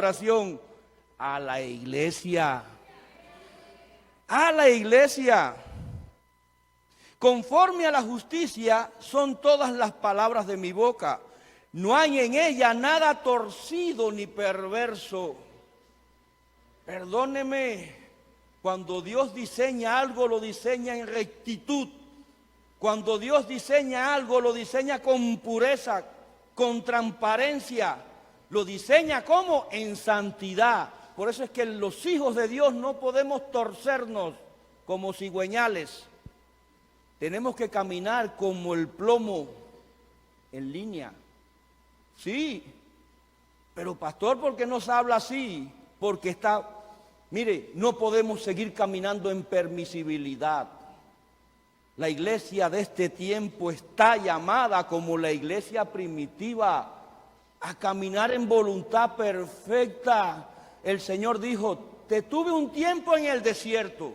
oración? A la iglesia. A la iglesia. Conforme a la justicia son todas las palabras de mi boca. No hay en ella nada torcido ni perverso. Perdóneme, cuando Dios diseña algo, lo diseña en rectitud. Cuando Dios diseña algo, lo diseña con pureza, con transparencia. Lo diseña ¿cómo? En santidad. Por eso es que los hijos de Dios no podemos torcernos como cigüeñales. Tenemos que caminar como el plomo en línea. Sí, pero pastor, ¿por qué nos habla así? Porque mire, no podemos seguir caminando en permisibilidad. La iglesia de este tiempo está llamada como la iglesia primitiva a caminar en voluntad perfecta. El Señor dijo, te tuve un tiempo en el desierto,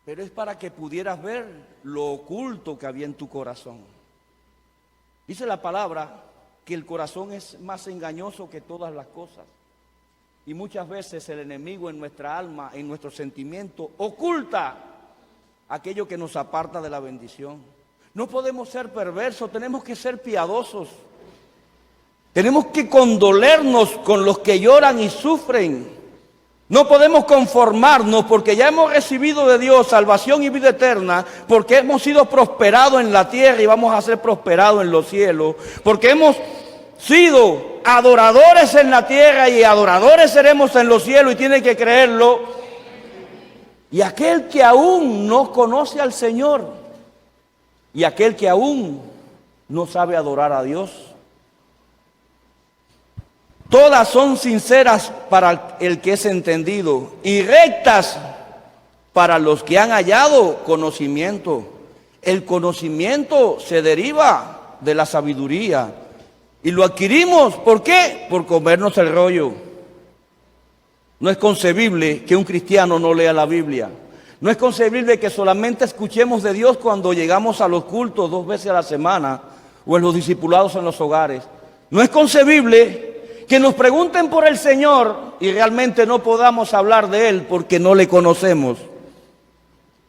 pero es para que pudieras ver lo oculto que había en tu corazón. Dice la palabra que el corazón es más engañoso que todas las cosas. Y muchas veces el enemigo en nuestra alma, en nuestro sentimiento, oculta aquello que nos aparta de la bendición. No podemos ser perversos, tenemos que ser piadosos. Tenemos que condolernos con los que lloran y sufren. No podemos conformarnos porque ya hemos recibido de Dios salvación y vida eterna, porque hemos sido prosperados en la tierra y vamos a ser prosperados en los cielos, porque hemos sido adoradores en la tierra y adoradores seremos en los cielos, y tiene que creerlo. Y aquel que aún no conoce al Señor y aquel que aún no sabe adorar a Dios, todas son sinceras para el que es entendido y rectas para los que han hallado conocimiento. El conocimiento se deriva de la sabiduría y lo adquirimos, ¿por qué? Por comernos el rollo. No es concebible que un cristiano no lea la Biblia. No es concebible que solamente escuchemos de Dios cuando llegamos a los cultos 2 veces a la semana o en los discipulados en los hogares. No es concebible que nos pregunten por el Señor y realmente no podamos hablar de Él porque no le conocemos.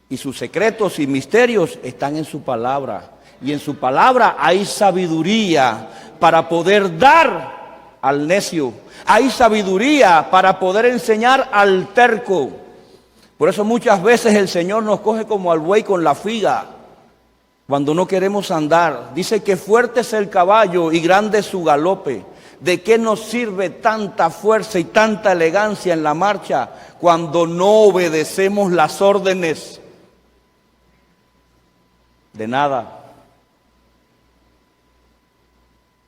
Y sus secretos y misterios están en su palabra. Y en su palabra hay sabiduría para poder dar al necio. Hay sabiduría para poder enseñar al terco. Por eso muchas veces el Señor nos coge como al buey con la figa cuando no queremos andar. Dice que fuerte es el caballo y grande es su galope. ¿De qué nos sirve tanta fuerza y tanta elegancia en la marcha cuando no obedecemos las órdenes? De nada.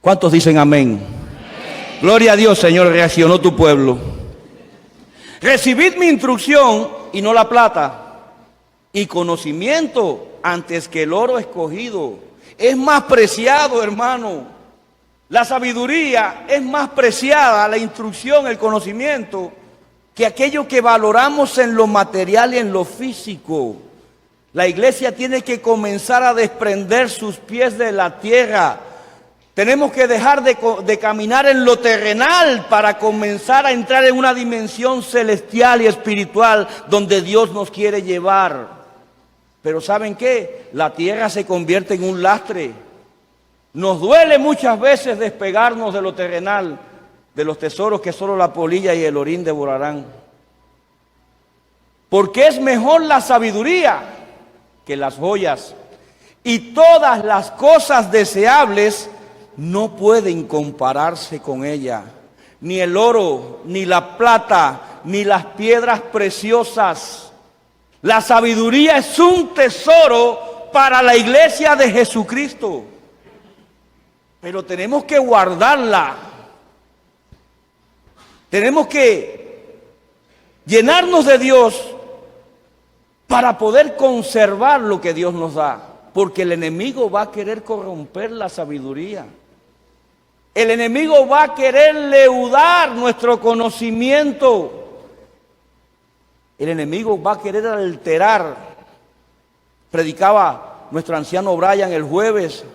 ¿Cuántos dicen amén? Amén. Gloria a Dios, Señor, reaccionó tu pueblo. Recibid mi instrucción y no la plata, y conocimiento antes que el oro escogido. Es más preciado, hermano. La sabiduría es más preciada, la instrucción, el conocimiento, que aquello que valoramos en lo material y en lo físico. La iglesia tiene que comenzar a desprender sus pies de la tierra. Tenemos que dejar de caminar en lo terrenal para comenzar a entrar en una dimensión celestial y espiritual donde Dios nos quiere llevar. Pero ¿saben qué? La tierra se convierte en un lastre. Nos duele muchas veces despegarnos de lo terrenal, de los tesoros que solo la polilla y el orín devorarán. Porque es mejor la sabiduría que las joyas, y todas las cosas deseables no pueden compararse con ella. Ni el oro, ni la plata, ni las piedras preciosas. La sabiduría es un tesoro para la iglesia de Jesucristo. Pero tenemos que guardarla. Tenemos que llenarnos de Dios para poder conservar lo que Dios nos da. Porque el enemigo va a querer corromper la sabiduría. El enemigo va a querer leudar nuestro conocimiento. El enemigo va a querer alterar. Predicaba nuestro anciano Brian el jueves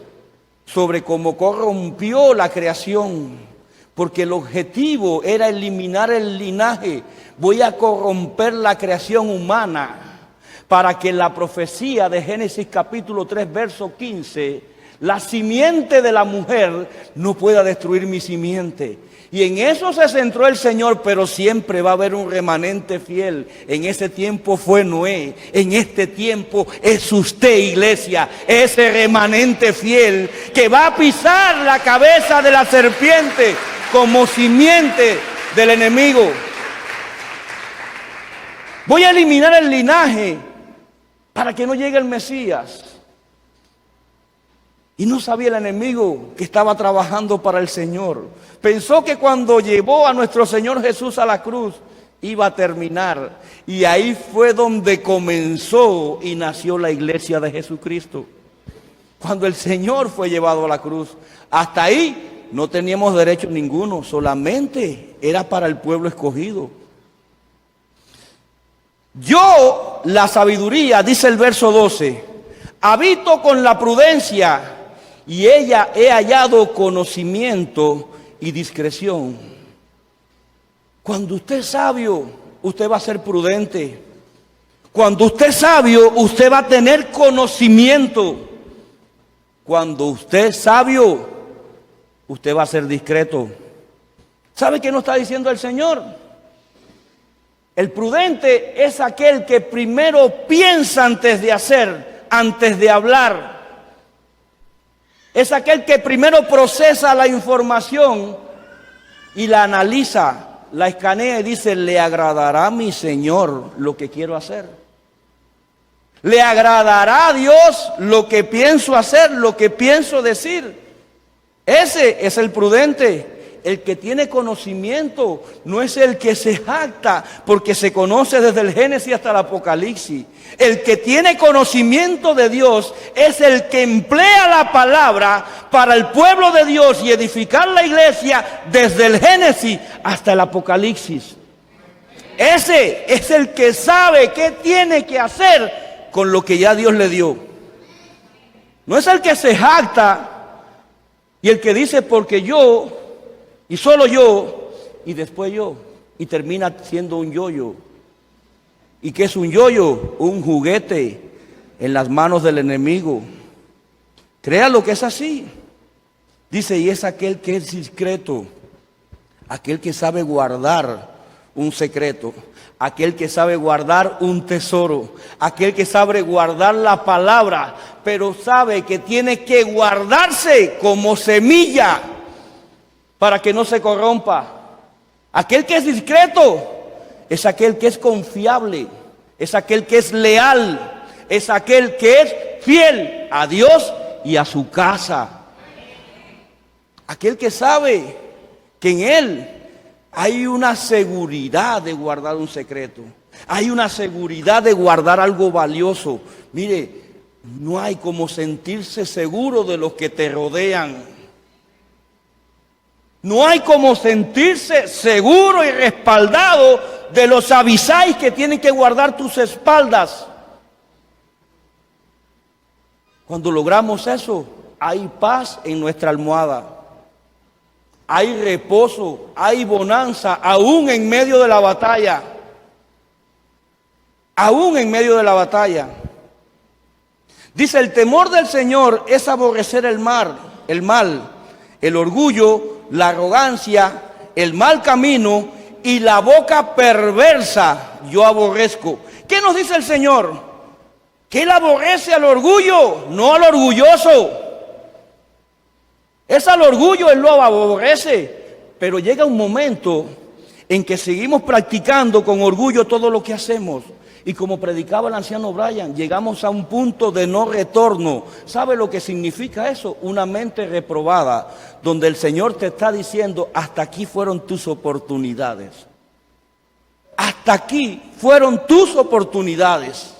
sobre cómo corrompió la creación. porque el objetivo era eliminar el linaje. Voy a corromper la creación humana para que la profecía de Génesis capítulo 3, verso 15, la simiente de la mujer no pueda destruir mi simiente. Y en eso se centró el Señor, pero siempre va a haber un remanente fiel. En ese tiempo fue Noé, en este tiempo es usted, iglesia, ese remanente fiel que va a pisar la cabeza de la serpiente como simiente del enemigo. Voy a eliminar el linaje para que no llegue el Mesías. Y no sabía el enemigo que estaba trabajando para el Señor. Pensó que cuando llevó a nuestro Señor Jesús a la cruz iba a terminar. Y ahí fue donde comenzó y nació la iglesia de Jesucristo. Cuando el Señor fue llevado a la cruz. Hasta ahí no teníamos derecho ninguno. Solamente era para el pueblo escogido. Yo, la sabiduría, dice el verso 12, habito con la prudencia y ella he hallado conocimiento y discreción. Cuando usted es sabio, usted va a ser prudente. Cuando usted es sabio, usted va a tener conocimiento. Cuando usted es sabio, usted va a ser discreto. ¿Sabe qué nos está diciendo el Señor? El prudente es aquel que primero piensa antes de hacer, antes de hablar. Es aquel que primero procesa la información y la analiza, la escanea y dice, ¿le agradará a mi Señor lo que quiero hacer? ¿Le agradará a Dios lo que pienso hacer, lo que pienso decir? Ese es el prudente. El que tiene conocimiento no es el que se jacta, porque se conoce desde el Génesis hasta el Apocalipsis. El que tiene conocimiento de Dios es el que emplea la palabra para el pueblo de Dios y edificar la iglesia desde el Génesis hasta el Apocalipsis. Ese es el que sabe qué tiene que hacer con lo que ya Dios le dio. No es el que se jacta y el que dice porque yo y solo yo, y después yo, y termina siendo un yoyo. ¿Y qué es un yoyo? Un juguete en las manos del enemigo. Créalo que es así. Dice, y es aquel que es discreto, aquel que sabe guardar un secreto, aquel que sabe guardar un tesoro, aquel que sabe guardar la palabra, pero sabe que tiene que guardarse como semilla para que no se corrompa. Aquel que es discreto es aquel que es confiable, es aquel que es leal, es aquel que es fiel a Dios y a su casa. Aquel que sabe que en él hay una seguridad de guardar un secreto, hay una seguridad de guardar algo valioso. Mire, no hay como sentirse seguro de los que te rodean. No hay como sentirse seguro y respaldado de los avisáis que tienen que guardar tus espaldas. Cuando logramos eso, hay paz en nuestra almohada. Hay reposo, hay bonanza, aún en medio de la batalla. Aún en medio de la batalla. Dice, el temor del Señor es aborrecer el mal, el orgullo, la arrogancia, el mal camino y la boca perversa yo aborrezco. ¿Qué nos dice el Señor? Que Él aborrece al orgullo, no al orgulloso. Es al orgullo, Él lo aborrece. Pero llega un momento en que seguimos practicando con orgullo todo lo que hacemos. Y como predicaba el anciano Brian, llegamos a un punto de no retorno. ¿Sabe lo que significa eso? Una mente reprobada, donde el Señor te está diciendo, hasta aquí fueron tus oportunidades. Hasta aquí fueron tus oportunidades.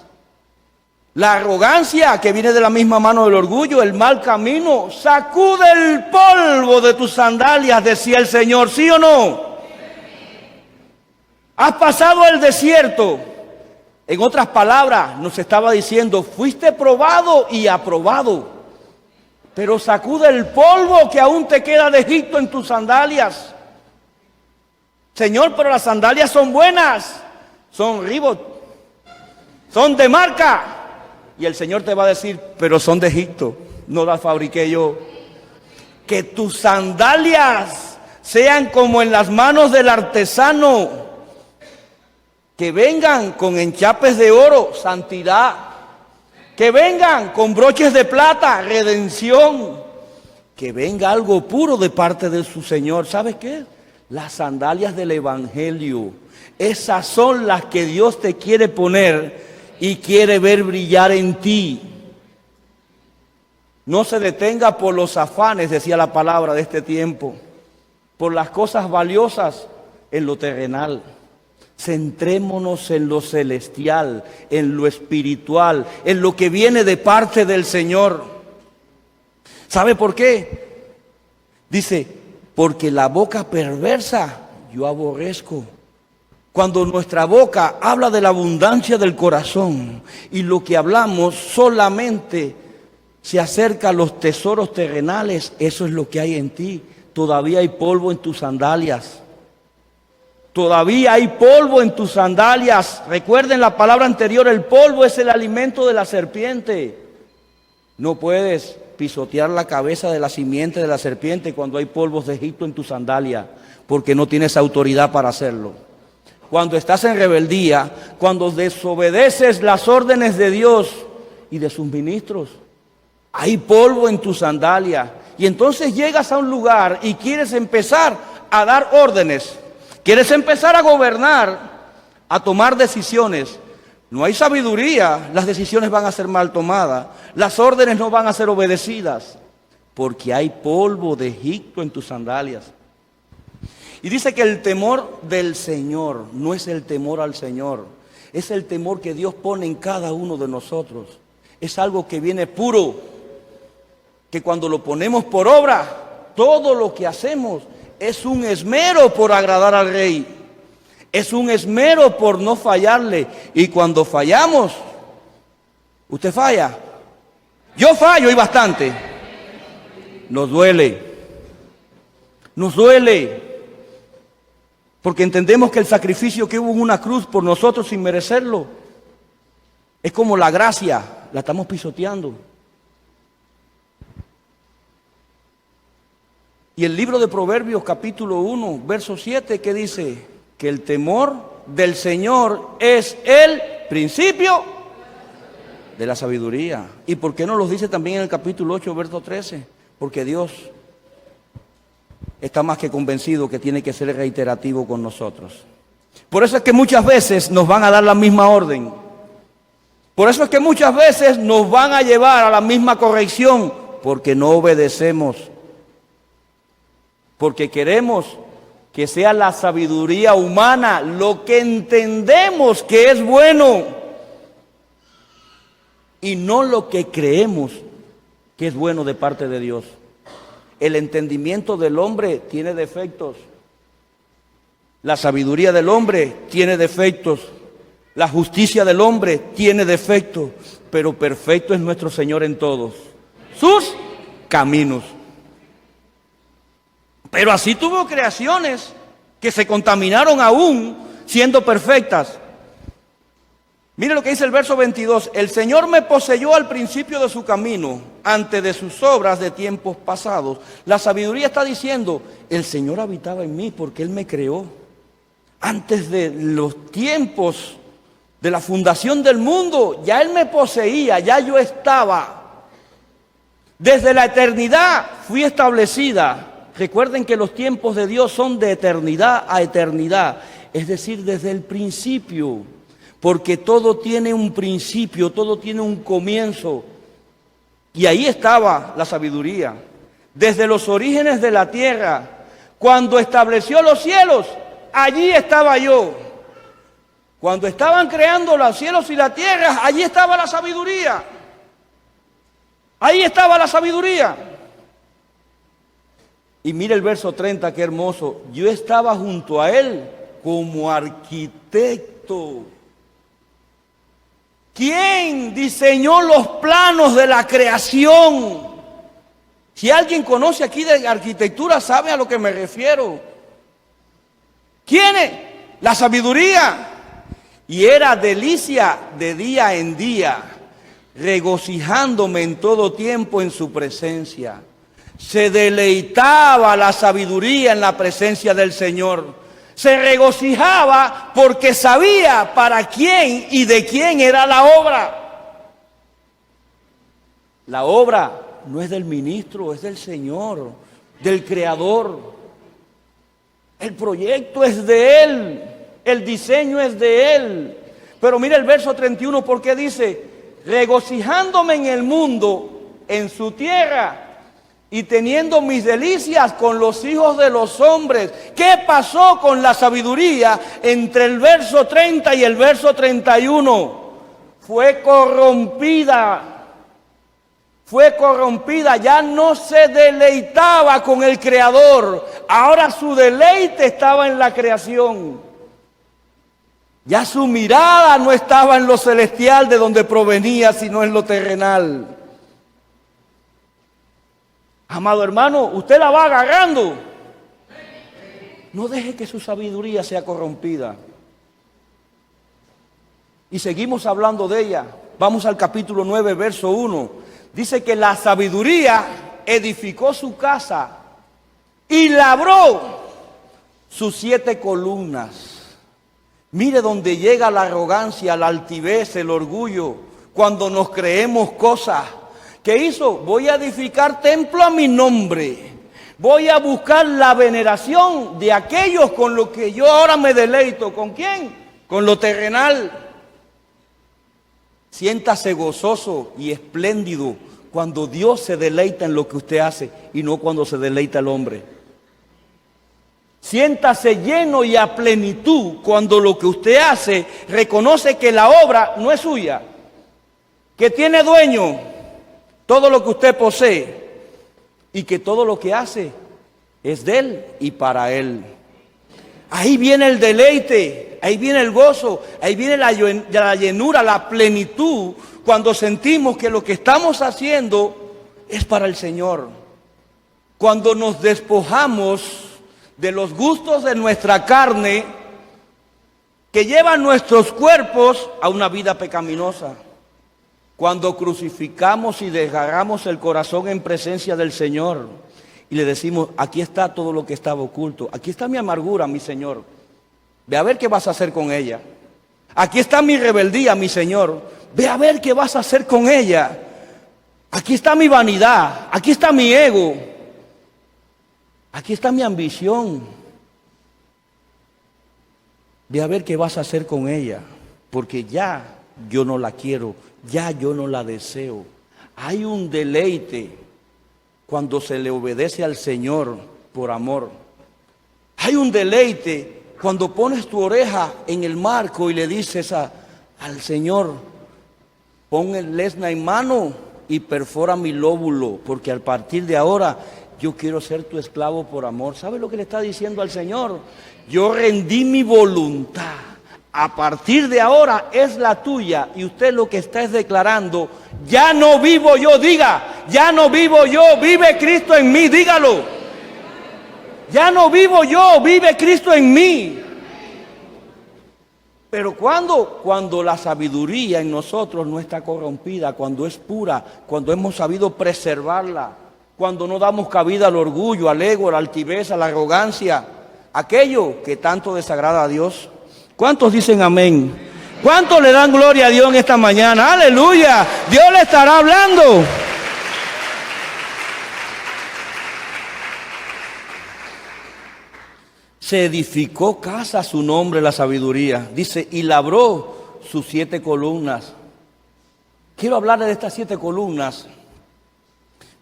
La arrogancia que viene de la misma mano del orgullo, el mal camino, sacude el polvo de tus sandalias, decía el Señor, ¿sí o no? Has pasado el desierto. En otras palabras, nos estaba diciendo, fuiste probado y aprobado, pero sacude el polvo que aún te queda de Egipto en tus sandalias. Señor, pero las sandalias son buenas, son Reebok, son de marca. Y el Señor te va a decir, pero son de Egipto, no las fabriqué yo. Que tus sandalias sean como en las manos del artesano, que vengan con enchapes de oro, santidad, que vengan con broches de plata, redención, que venga algo puro de parte de su Señor. ¿Sabes qué? Las sandalias del Evangelio, esas son las que Dios te quiere poner y quiere ver brillar en ti. No se detenga por los afanes, decía la palabra de este tiempo, por las cosas valiosas en lo terrenal. Centrémonos en lo celestial, en lo espiritual, en lo que viene de parte del Señor. ¿Sabe por qué? Dice, porque la boca perversa yo aborrezco. Cuando nuestra boca habla de la abundancia del corazón y lo que hablamos solamente se acerca a los tesoros terrenales, eso es lo que hay en ti. Todavía hay polvo en tus sandalias. Todavía hay polvo en tus sandalias. Recuerden la palabra anterior, el polvo es el alimento de la serpiente. No puedes pisotear la cabeza de la simiente de la serpiente cuando hay polvos de Egipto en tu sandalia, porque no tienes autoridad para hacerlo. Cuando estás en rebeldía, cuando desobedeces las órdenes de Dios y de sus ministros, hay polvo en tu sandalia. Y entonces llegas a un lugar y quieres empezar a dar órdenes. Quieres empezar a gobernar, a tomar decisiones. No hay sabiduría, las decisiones van a ser mal tomadas. Las órdenes no van a ser obedecidas. Porque hay polvo de Egipto en tus sandalias. Y dice que el temor del Señor no es el temor al Señor. Es el temor que Dios pone en cada uno de nosotros. Es algo que viene puro. Que cuando lo ponemos por obra, todo lo que hacemos es un esmero por agradar al Rey. Es un esmero por no fallarle. Y cuando fallamos, usted falla. Yo fallo y bastante. Nos duele. Nos duele. Porque entendemos que el sacrificio que hubo en una cruz por nosotros sin merecerlo es como la gracia. La estamos pisoteando. Y el libro de Proverbios capítulo 1, verso 7, ¿qué dice? Que el temor del Señor es el principio de la sabiduría. ¿Y por qué no lo dice también en el capítulo 8, verso 13? Porque Dios está más que convencido que tiene que ser reiterativo con nosotros. Por eso es que muchas veces nos van a dar la misma orden. Por eso es que muchas veces nos van a llevar a la misma corrección, porque no obedecemos. Porque queremos que sea la sabiduría humana lo que entendemos que es bueno y no lo que creemos que es bueno de parte de Dios. El entendimiento del hombre tiene defectos. La sabiduría del hombre tiene defectos. La justicia del hombre tiene defectos. Pero perfecto es nuestro Señor en todos sus caminos. Pero así tuvo creaciones que se contaminaron aún siendo perfectas. Mire lo que dice el verso 22. El Señor me poseyó al principio de su camino, antes de sus obras de tiempos pasados. La sabiduría está diciendo, el Señor habitaba en mí porque Él me creó. Antes de los tiempos de la fundación del mundo, ya Él me poseía, ya yo estaba. Desde la eternidad fui establecida. Recuerden que los tiempos de Dios son de eternidad a eternidad, es decir, desde el principio, porque todo tiene un principio, todo tiene un comienzo, y ahí estaba la sabiduría. Desde los orígenes de la tierra, cuando estableció los cielos, allí estaba yo. Cuando estaban creando los cielos y la tierra, allí estaba la sabiduría. Ahí estaba la sabiduría. Y mire el verso 30, qué hermoso. Yo estaba junto a Él como arquitecto. ¿Quién diseñó los planos de la creación? Si alguien conoce aquí de arquitectura, sabe a lo que me refiero. ¿Quiénes? La sabiduría. Y era delicia de día en día, regocijándome en todo tiempo en su presencia. Se deleitaba la sabiduría en la presencia del Señor. Se regocijaba porque sabía para quién y de quién era la obra. La obra no es del ministro, es del Señor, del Creador. El proyecto es de Él, el diseño es de Él. Pero mira el verso 31, porque dice, regocijándome en el mundo, en su tierra, y teniendo mis delicias con los hijos de los hombres. ¿Qué pasó con la sabiduría entre el verso 30 y el verso 31? Fue corrompida. Fue corrompida, ya no se deleitaba con el Creador. Ahora su deleite estaba en la creación. Ya su mirada no estaba en lo celestial de donde provenía, sino en lo terrenal. Amado hermano, usted la va agarrando. No deje que su sabiduría sea corrompida. Y seguimos hablando de ella. Vamos al capítulo 9, verso 1. Dice que la sabiduría edificó su casa y labró sus 7 columnas. Mire donde llega la arrogancia, la altivez, el orgullo, cuando nos creemos cosas. ¿Qué hizo? Voy a edificar templo a mi nombre. Voy a buscar la veneración de aquellos con los que yo ahora me deleito. ¿Con quién? Con lo terrenal. Siéntase gozoso y espléndido cuando Dios se deleita en lo que usted hace y no cuando se deleita el hombre. Siéntase lleno y a plenitud cuando lo que usted hace reconoce que la obra no es suya, que tiene dueño todo lo que usted posee y que todo lo que hace es de Él y para Él. Ahí viene el deleite, ahí viene el gozo, ahí viene la llenura, la plenitud, cuando sentimos que lo que estamos haciendo es para el Señor. Cuando nos despojamos de los gustos de nuestra carne que llevan nuestros cuerpos a una vida pecaminosa. Cuando crucificamos y desgarramos el corazón en presencia del Señor y le decimos, aquí está todo lo que estaba oculto, aquí está mi amargura, mi Señor, ve a ver qué vas a hacer con ella. Aquí está mi rebeldía, mi Señor, ve a ver qué vas a hacer con ella. Aquí está mi vanidad, aquí está mi ego, aquí está mi ambición. Ve a ver qué vas a hacer con ella, porque ya yo no la quiero, ya yo no la deseo. Hay un deleite cuando se le obedece al Señor por amor. Hay un deleite cuando pones tu oreja en el marco y le dices al Señor, pon el lesna en mano y perfora mi lóbulo, porque a partir de ahora yo quiero ser tu esclavo por amor. ¿Sabe lo que le está diciendo al Señor? Yo rendí mi voluntad. A partir de ahora es la tuya. Y usted lo que está es declarando, ya no vivo yo, diga, ya no vivo yo, vive Cristo en mí, dígalo. Ya no vivo yo, vive Cristo en mí. Pero cuando la sabiduría en nosotros no está corrompida, cuando es pura, cuando hemos sabido preservarla, cuando no damos cabida al orgullo, al ego, a la altivez, a la arrogancia, aquello que tanto desagrada a Dios. ¿Cuántos dicen amén? ¿Cuántos le dan gloria a Dios en esta mañana? ¡Aleluya! Dios le estará hablando. Se edificó casa a su nombre la sabiduría. Dice, y labró sus 7 columnas. Quiero hablarle de estas 7 columnas,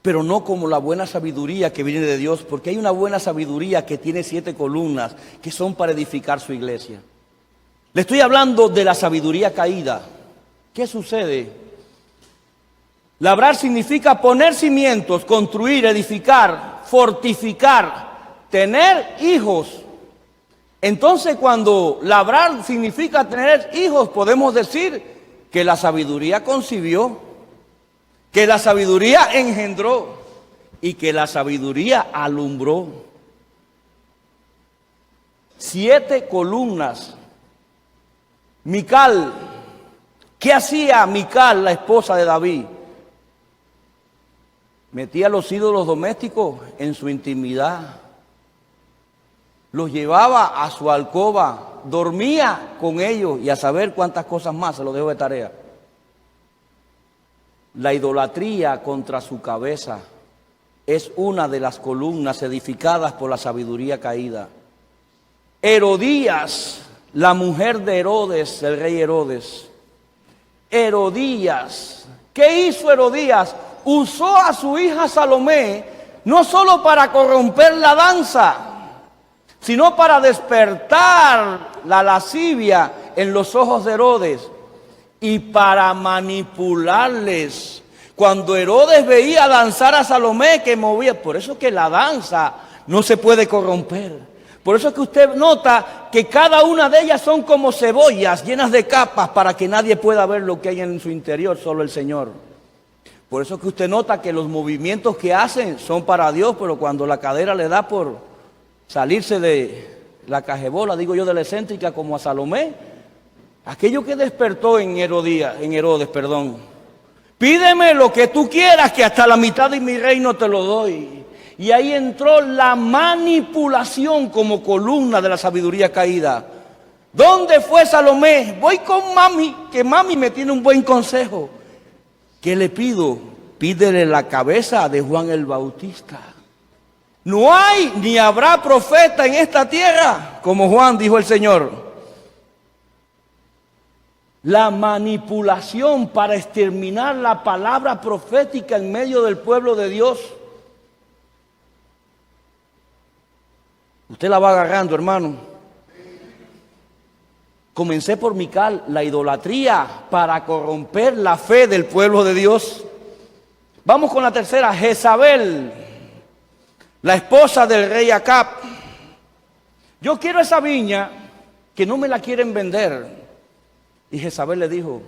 pero no como la buena sabiduría que viene de Dios, porque hay una buena sabiduría que tiene 7 columnas que son para edificar su iglesia. Le estoy hablando de la sabiduría caída. ¿Qué sucede? Labrar significa poner cimientos, construir, edificar, fortificar, tener hijos. Entonces, cuando labrar significa tener hijos, podemos decir que la sabiduría concibió, que la sabiduría engendró y que la sabiduría alumbró. 7 columnas. Mical, ¿qué hacía Mical, la esposa de David? Metía los ídolos domésticos en su intimidad. Los llevaba a su alcoba, dormía con ellos y a saber cuántas cosas más, se lo dejo de tarea. La idolatría contra su cabeza es una de las columnas edificadas por la sabiduría caída. Herodías, la mujer de Herodes, el rey Herodes. Herodías, ¿qué hizo Herodías? Usó a su hija Salomé no solo para corromper la danza, sino para despertar la lascivia en los ojos de Herodes y para manipularles. Cuando Herodes veía danzar a Salomé que movía, por eso que la danza no se puede corromper. Por eso que usted nota que cada una de ellas son como cebollas llenas de capas para que nadie pueda ver lo que hay en su interior, solo el Señor. Por eso que usted nota que los movimientos que hacen son para Dios, pero cuando la cadera le da por salirse de la cajebola, digo yo, de la excéntrica como a Salomé, aquello que despertó en Herodes, pídeme lo que tú quieras, que hasta la mitad de mi reino te lo doy. Y ahí entró la manipulación como columna de la sabiduría caída. ¿Dónde fue Salomé? Voy con mami, que mami me tiene un buen consejo. ¿Qué le pido? Pídele la cabeza de Juan el Bautista. No hay ni habrá profeta en esta tierra como Juan, dijo el Señor. La manipulación para exterminar la palabra profética en medio del pueblo de Dios. Usted la va agarrando, hermano. Comencé por Mical, la idolatría para corromper la fe del pueblo de Dios. Vamos con la tercera, Jezabel, la esposa del rey Acab. Yo quiero esa viña que no me la quieren vender. Y Jezabel le dijo,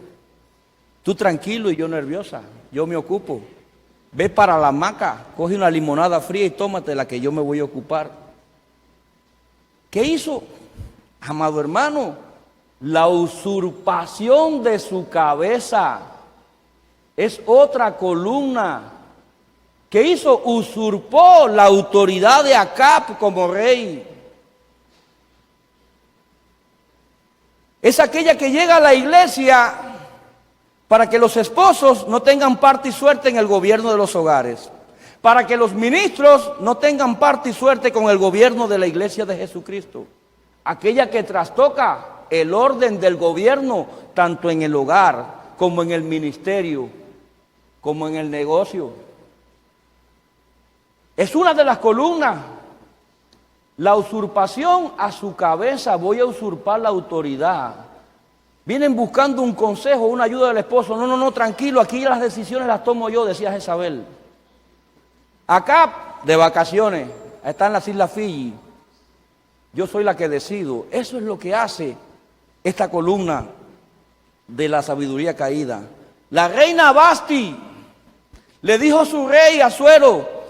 tú tranquilo y yo nerviosa, yo me ocupo. Ve para la hamaca, coge una limonada fría y tómate la que yo me voy a ocupar. ¿Qué hizo, amado hermano? La usurpación de su cabeza es otra columna. ¿Qué hizo? Usurpó la autoridad de Acab como rey. Es aquella que llega a la iglesia para que los esposos no tengan parte y suerte en el gobierno de los hogares, para que los ministros no tengan parte y suerte con el gobierno de la iglesia de Jesucristo. Aquella que trastoca el orden del gobierno, tanto en el hogar, como en el ministerio, como en el negocio. Es una de las columnas. La usurpación a su cabeza, voy a usurpar la autoridad. Vienen buscando un consejo, una ayuda del esposo. No, tranquilo, aquí las decisiones las tomo yo, decía Jezabel. Acá, de vacaciones, está en las Islas Fiji. Yo soy la que decido. Eso es lo que hace esta columna de la sabiduría caída. La reina Basti le dijo a su rey Asuero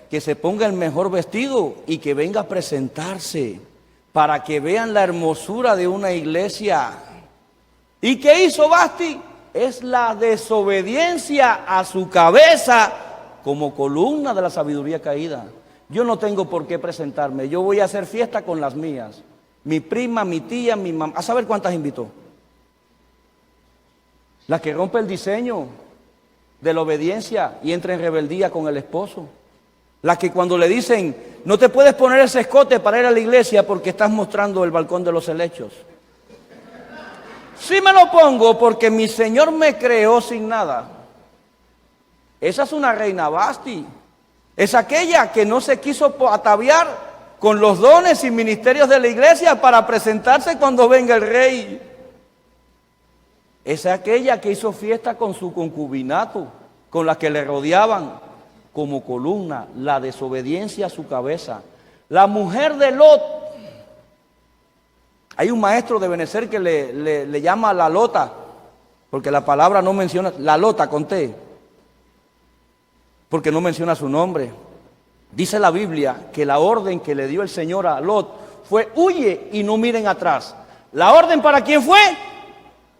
que se ponga el mejor vestido y que venga a presentarse para que vean la hermosura de una iglesia. ¿Y qué hizo Basti? Es la desobediencia a su cabeza como columna de la sabiduría caída. Yo no tengo por qué presentarme, yo voy a hacer fiesta con las mías. Mi prima, mi tía, mi mamá, a saber cuántas invitó. La que rompe el diseño de la obediencia y entra en rebeldía con el esposo. La que cuando le dicen, no te puedes poner ese escote para ir a la iglesia porque estás mostrando el balcón de los helechos. Sí me lo pongo porque mi Señor me creó sin nada. Esa es una reina Basti. Es aquella que no se quiso ataviar con los dones y ministerios de la iglesia para presentarse cuando venga el rey. Es aquella que hizo fiesta con su concubinato, con las que le rodeaban como columna, la desobediencia a su cabeza. La mujer de Lot. Hay un maestro de Benecer que le llama la lota, porque la palabra no menciona, la lota con T, porque no menciona su nombre. Dice la Biblia que la orden que le dio el Señor a Lot fue: huye y no miren atrás. ¿La orden para quién fue?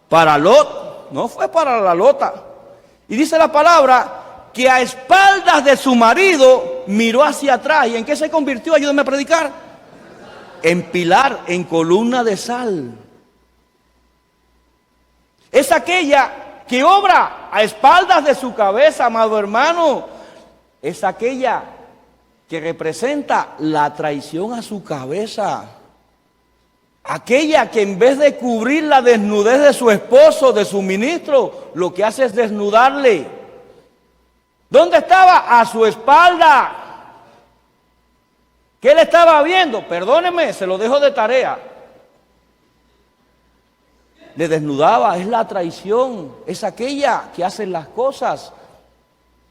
Para Lot, no fue para la lota. Y dice la palabra que a espaldas de su marido miró hacia atrás. ¿Y en qué se convirtió? Ayúdenme a predicar. En pilar, en columna de sal. Es aquella que obra a espaldas de su cabeza, amado hermano. Es aquella que representa la traición a su cabeza. Aquella que en vez de cubrir la desnudez de su esposo, de su ministro, lo que hace es desnudarle. ¿Dónde estaba? A su espalda. ¿Qué le estaba viendo? Perdóneme, se lo dejo de tarea. Le desnudaba, es la traición, es aquella que hace las cosas.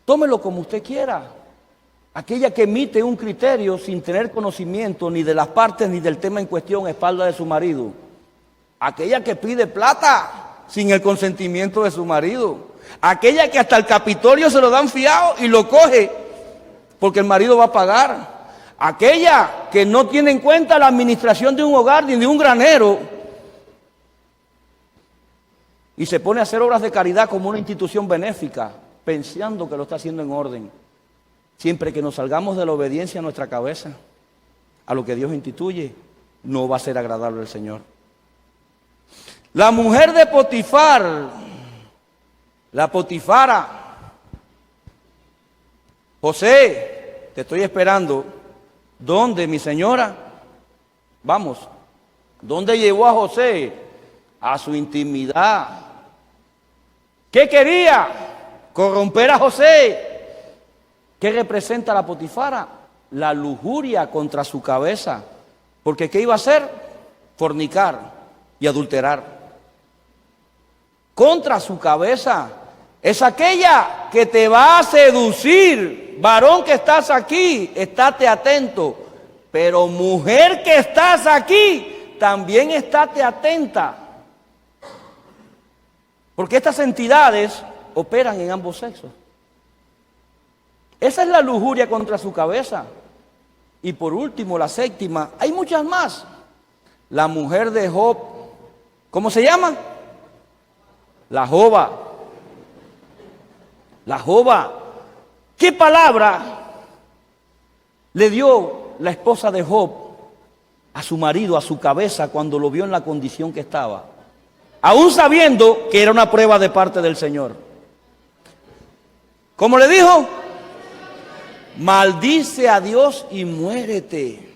Tómelo como usted quiera. Aquella que emite un criterio sin tener conocimiento ni de las partes ni del tema en cuestión a espalda de su marido. Aquella que pide plata sin el consentimiento de su marido. Aquella que hasta el Capitolio se lo dan fiado y lo coge porque el marido va a pagar. Aquella que no tiene en cuenta la administración de un hogar ni de un granero y se pone a hacer obras de caridad como una institución benéfica, pensando que lo está haciendo en orden. Siempre que nos salgamos de la obediencia a nuestra cabeza, a lo que Dios instituye, no va a ser agradable al Señor. La mujer de Potifar, la Potifara: José, te estoy esperando. ¿Dónde, mi señora? Vamos. ¿Dónde llevó a José? A su intimidad. ¿Qué quería? Corromper a José. ¿Qué representa la Potifara? La lujuria contra su cabeza. Porque ¿qué iba a hacer? Fornicar y adulterar. Contra su cabeza. Es aquella que te va a seducir. Varón que estás aquí, estate atento. Pero mujer que estás aquí, también estate atenta. Porque estas entidades operan en ambos sexos. Esa es la lujuria contra su cabeza. Y por último, la séptima, hay muchas más. La mujer de Job, ¿cómo se llama? La Joba. La Joba. ¿Qué palabra le dio la esposa de Job a su marido, a su cabeza, cuando lo vio en la condición que estaba? Aún sabiendo que era una prueba de parte del Señor. ¿Cómo le dijo? Maldice a Dios y muérete.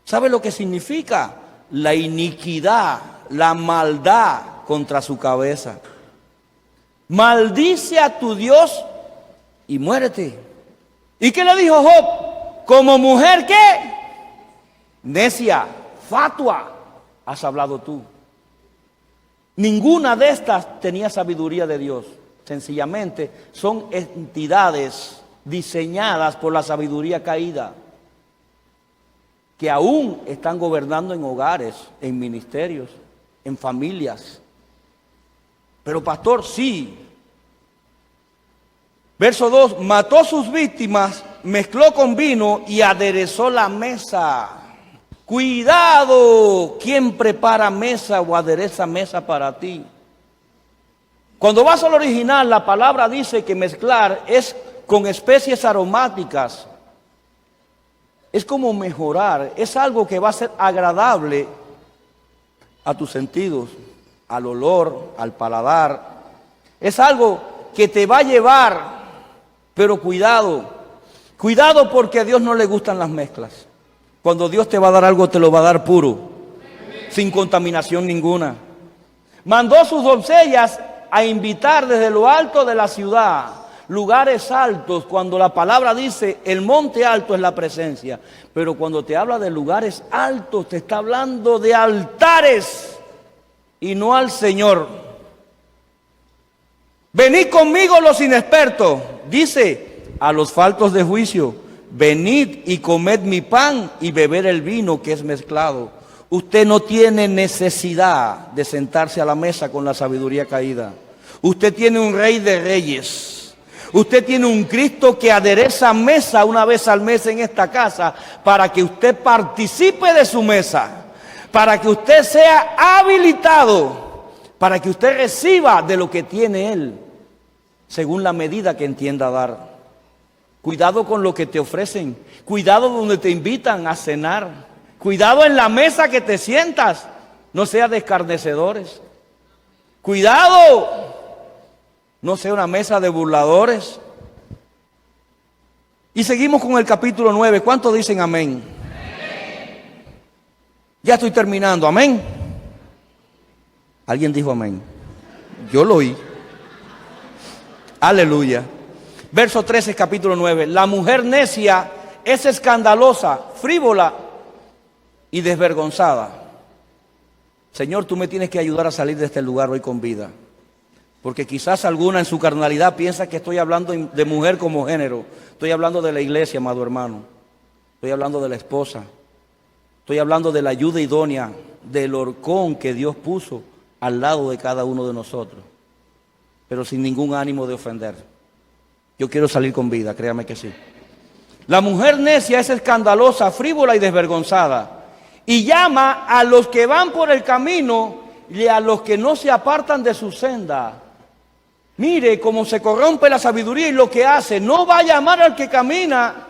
¿Sabe lo que significa? La iniquidad, la maldad contra su cabeza. Maldice a tu Dios y muérete. ¿Y qué le dijo Job? Como mujer, ¿qué? Necia, fatua, has hablado tú. Ninguna de estas tenía sabiduría de Dios. Sencillamente son entidades diseñadas por la sabiduría caída, que aún están gobernando en hogares, en ministerios, en familias. Pero pastor, sí. Verso 2, mató sus víctimas, mezcló con vino y aderezó la mesa. Cuidado, ¿quién prepara mesa o adereza mesa para ti? Cuando vas al original, la palabra dice que mezclar es con especies aromáticas. Es como mejorar, es algo que va a ser agradable a tus sentidos, al olor, al paladar. Es algo que te va a llevar, pero cuidado, cuidado, porque a Dios no le gustan las mezclas. Cuando Dios te va a dar algo, te lo va a dar puro, sin contaminación ninguna. Mandó sus doncellas a invitar desde lo alto de la ciudad, lugares altos. Cuando la palabra dice el monte alto es la presencia, pero cuando te habla de lugares altos, te está hablando de altares y no al Señor. Venid conmigo los inexpertos, dice a los faltos de juicio, venid y comed mi pan y beber el vino que es mezclado. Usted no tiene necesidad de sentarse a la mesa con la sabiduría caída. Usted tiene un rey de reyes. Usted tiene un Cristo que adereza mesa una vez al mes en esta casa para que usted participe de su mesa, para que usted sea habilitado, para que usted reciba de lo que tiene Él, según la medida que entienda dar. Cuidado con lo que te ofrecen, cuidado donde te invitan a cenar, cuidado en la mesa que te sientas, no seas de escarnecedores. Cuidado, no sea una mesa de burladores. Y seguimos con el capítulo 9. ¿Cuántos dicen amén? Amén. Ya estoy terminando, amén. ¿Alguien dijo amén? Yo lo oí. Aleluya. Verso 13, capítulo 9. La mujer necia es escandalosa, frívola y desvergonzada. Señor, tú me tienes que ayudar a salir de este lugar hoy con vida. Porque quizás alguna en su carnalidad piensa que estoy hablando de mujer como género. Estoy hablando de la iglesia, amado hermano. Estoy hablando de la esposa. Estoy hablando de la ayuda idónea, del horcón que Dios puso al lado de cada uno de nosotros. Pero sin ningún ánimo de ofender. Yo quiero salir con vida, créame que sí. La mujer necia es escandalosa, frívola y desvergonzada. Y llama a los que van por el camino y a los que no se apartan de su senda. Mire cómo se corrompe la sabiduría y lo que hace. No va a llamar al que camina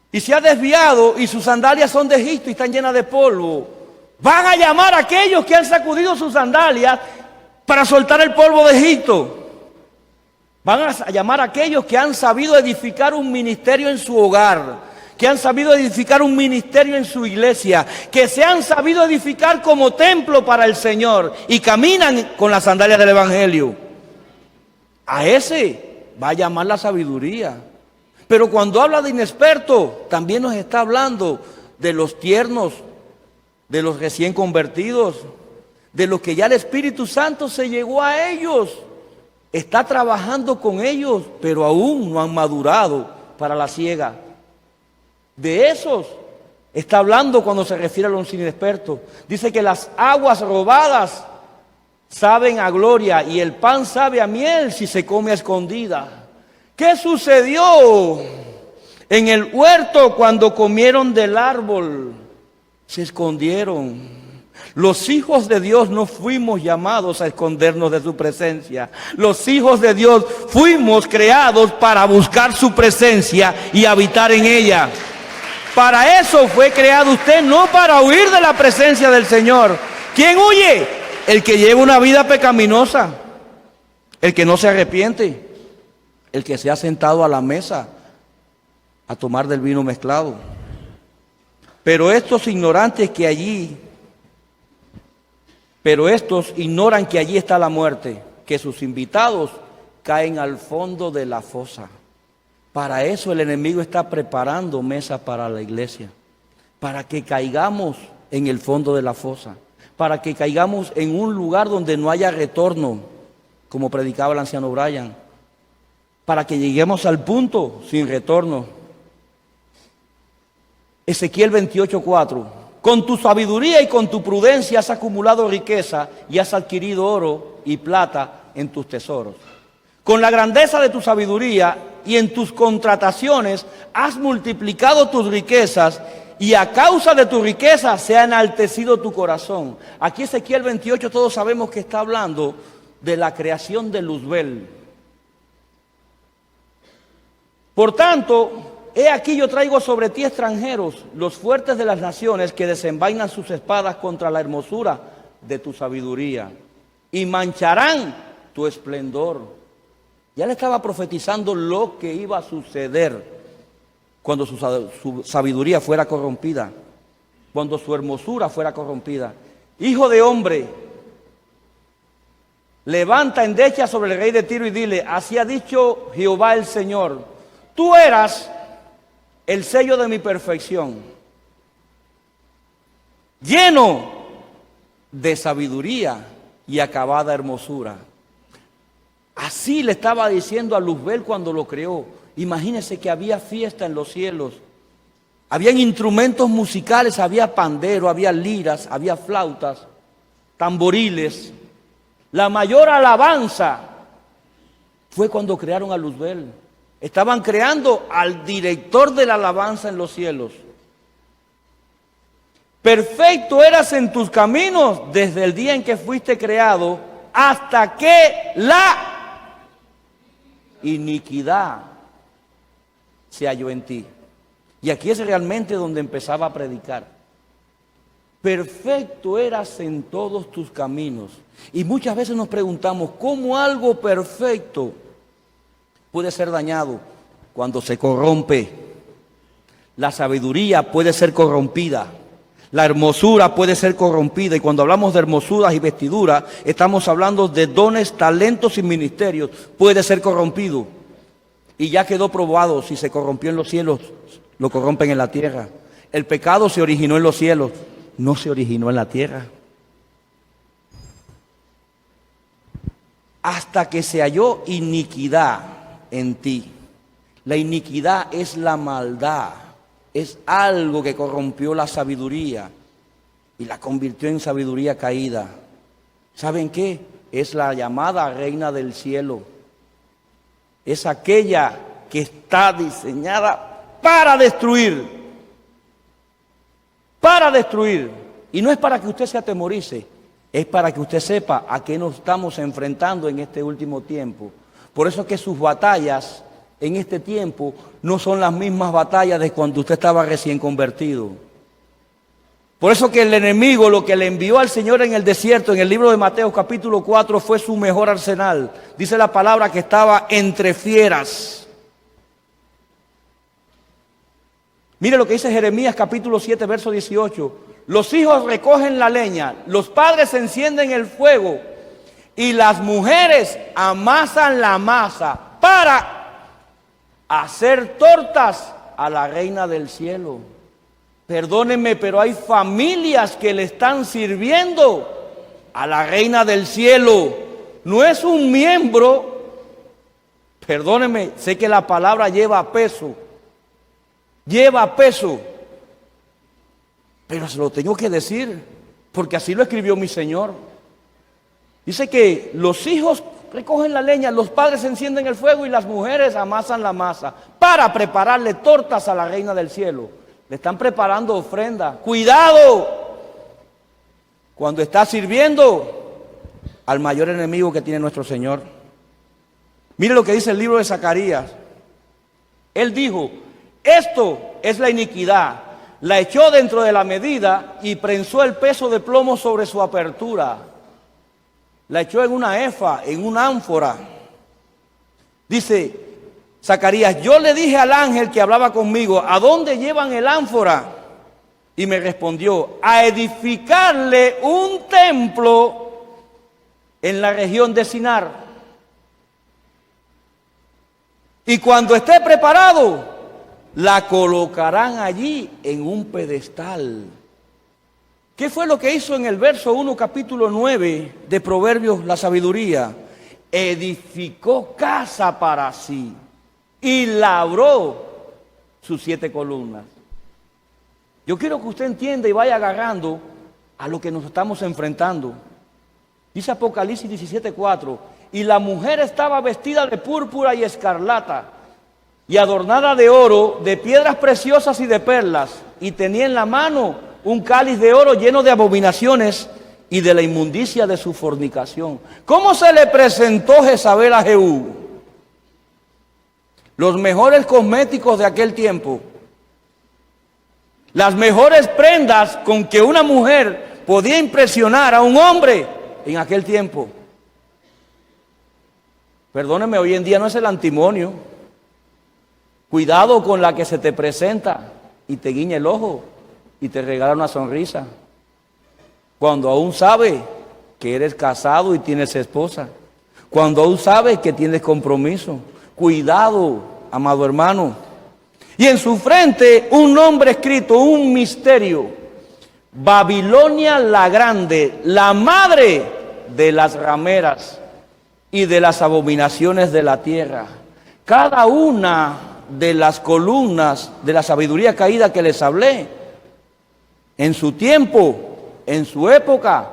y se ha desviado y sus sandalias son de Egipto y están llenas de polvo. Van a llamar a aquellos que han sacudido sus sandalias para soltar el polvo de Egipto. Van a llamar a aquellos que han sabido edificar un ministerio en su hogar, que han sabido edificar un ministerio en su iglesia, que se han sabido edificar como templo para el Señor y caminan con las sandalias del Evangelio. A ese va a llamar la sabiduría. Pero cuando habla de inexperto, también nos está hablando de los tiernos, de los recién convertidos, de los que ya el Espíritu Santo se llegó a ellos. Está trabajando con ellos, pero aún no han madurado para la siega. De esos está hablando cuando se refiere a los inexpertos. Dice que las aguas robadas saben a gloria y el pan sabe a miel si se come a escondida. ¿Qué sucedió en el huerto cuando comieron del árbol? Se escondieron. Los hijos de Dios no fuimos llamados a escondernos de su presencia. Los hijos de Dios fuimos creados para buscar su presencia y habitar en ella. Para eso fue creado usted, no para huir de la presencia del Señor. ¿Quién huye? El que lleva una vida pecaminosa, el que no se arrepiente, el que se ha sentado a la mesa a tomar del vino mezclado. Pero estos ignoran que allí está la muerte, que sus invitados caen al fondo de la fosa. Para eso el enemigo está preparando mesa para la iglesia, para que caigamos en el fondo de la fosa, para que caigamos en un lugar donde no haya retorno, como predicaba el anciano Brian, para que lleguemos al punto sin retorno. Ezequiel 28:4. Con tu sabiduría y con tu prudencia has acumulado riqueza y has adquirido oro y plata en tus tesoros. Con la grandeza de tu sabiduría y en tus contrataciones has multiplicado tus riquezas y a causa de tu riqueza se ha enaltecido tu corazón. Aquí Ezequiel 28 todos sabemos que está hablando de la creación de Luzbel. Por tanto, he aquí yo traigo sobre ti extranjeros, los fuertes de las naciones que desenvainan sus espadas contra la hermosura de tu sabiduría y mancharán tu esplendor. Ya le estaba profetizando lo que iba a suceder cuando su sabiduría fuera corrompida, cuando su hermosura fuera corrompida. Hijo de hombre, levanta endecha sobre el rey de Tiro y dile, así ha dicho Jehová el Señor, tú eras el sello de mi perfección, lleno de sabiduría y acabada hermosura. Así le estaba diciendo a Luzbel cuando lo creó. Imagínense que había fiesta en los cielos. Habían instrumentos musicales, había pandero, había liras, había flautas, tamboriles. La mayor alabanza fue cuando crearon a Luzbel. Estaban creando al director de la alabanza en los cielos. Perfecto eras en tus caminos desde el día en que fuiste creado hasta que la iniquidad se halló en ti. Y aquí es realmente donde empezaba a predicar. Perfecto eras en todos tus caminos. Y muchas veces nos preguntamos, ¿cómo algo perfecto puede ser dañado? Cuando se corrompe. La sabiduría puede ser corrompida. La hermosura puede ser corrompida. Y cuando hablamos de hermosuras y vestiduras, estamos hablando de dones, talentos y ministerios. Puede ser corrompido. Y ya quedó probado, si se corrompió en los cielos, lo corrompen en la tierra. El pecado se originó en los cielos, no se originó en la tierra. Hasta que se halló iniquidad en ti. La iniquidad es la maldad, es algo que corrompió la sabiduría y la convirtió en sabiduría caída. ¿Saben qué? Es la llamada reina del cielo. Es aquella que está diseñada para destruir. Para destruir. Y no es para que usted se atemorice, es para que usted sepa a qué nos estamos enfrentando en este último tiempo. Por eso es que sus batallas en este tiempo no son las mismas batallas de cuando usted estaba recién convertido. Por eso que el enemigo, lo que le envió al Señor en el desierto, en el libro de Mateo capítulo 4, fue su mejor arsenal. Dice la palabra que estaba entre fieras. Mire lo que dice Jeremías capítulo 7, verso 18. Los hijos recogen la leña, los padres encienden el fuego y las mujeres amasan la masa para hacer tortas a la reina del cielo. Perdónenme, pero hay familias que le están sirviendo a la reina del cielo. No es un miembro. Perdónenme, sé que la palabra lleva peso. Lleva peso. Pero se lo tengo que decir, porque así lo escribió mi Señor. Dice que los hijos recogen la leña, los padres encienden el fuego y las mujeres amasan la masa para prepararle tortas a la reina del cielo. Le están preparando ofrenda. ¡Cuidado! Cuando está sirviendo al mayor enemigo que tiene nuestro Señor. Mire lo que dice el libro de Zacarías. Él dijo, esto es la iniquidad. La echó dentro de la medida y prensó el peso de plomo sobre su apertura. La echó en una efa, en una ánfora. Dice Zacarías, yo le dije al ángel que hablaba conmigo, ¿a dónde llevan el ánfora? Y me respondió, a edificarle un templo en la región de Sinar. Y cuando esté preparado, la colocarán allí en un pedestal. ¿Qué fue lo que hizo en el verso 1, capítulo 9 de Proverbios, la sabiduría? Edificó casa para sí y labró sus 7 columnas. Yo quiero que usted entienda y vaya agarrando a lo que nos estamos enfrentando. Dice Apocalipsis 17:4, y la mujer estaba vestida de púrpura y escarlata, y adornada de oro, de piedras preciosas y de perlas, y tenía en la mano un cáliz de oro lleno de abominaciones y de la inmundicia de su fornicación. ¿Cómo se le presentó Jezabel a Jehú? Los mejores cosméticos de aquel tiempo, las mejores prendas con que una mujer podía impresionar a un hombre en aquel tiempo. Perdóneme, hoy en día no es el antimonio. Cuidado con la que se te presenta y te guiña el ojo y te regala una sonrisa, cuando aún sabe que eres casado y tienes esposa, cuando aún sabe que tienes compromiso. Cuidado, amado hermano. Y en su frente un nombre escrito, un misterio: Babilonia la Grande, la madre de las rameras y de las abominaciones de la tierra. Cada una de las columnas de la sabiduría caída que les hablé, en su tiempo, en su época,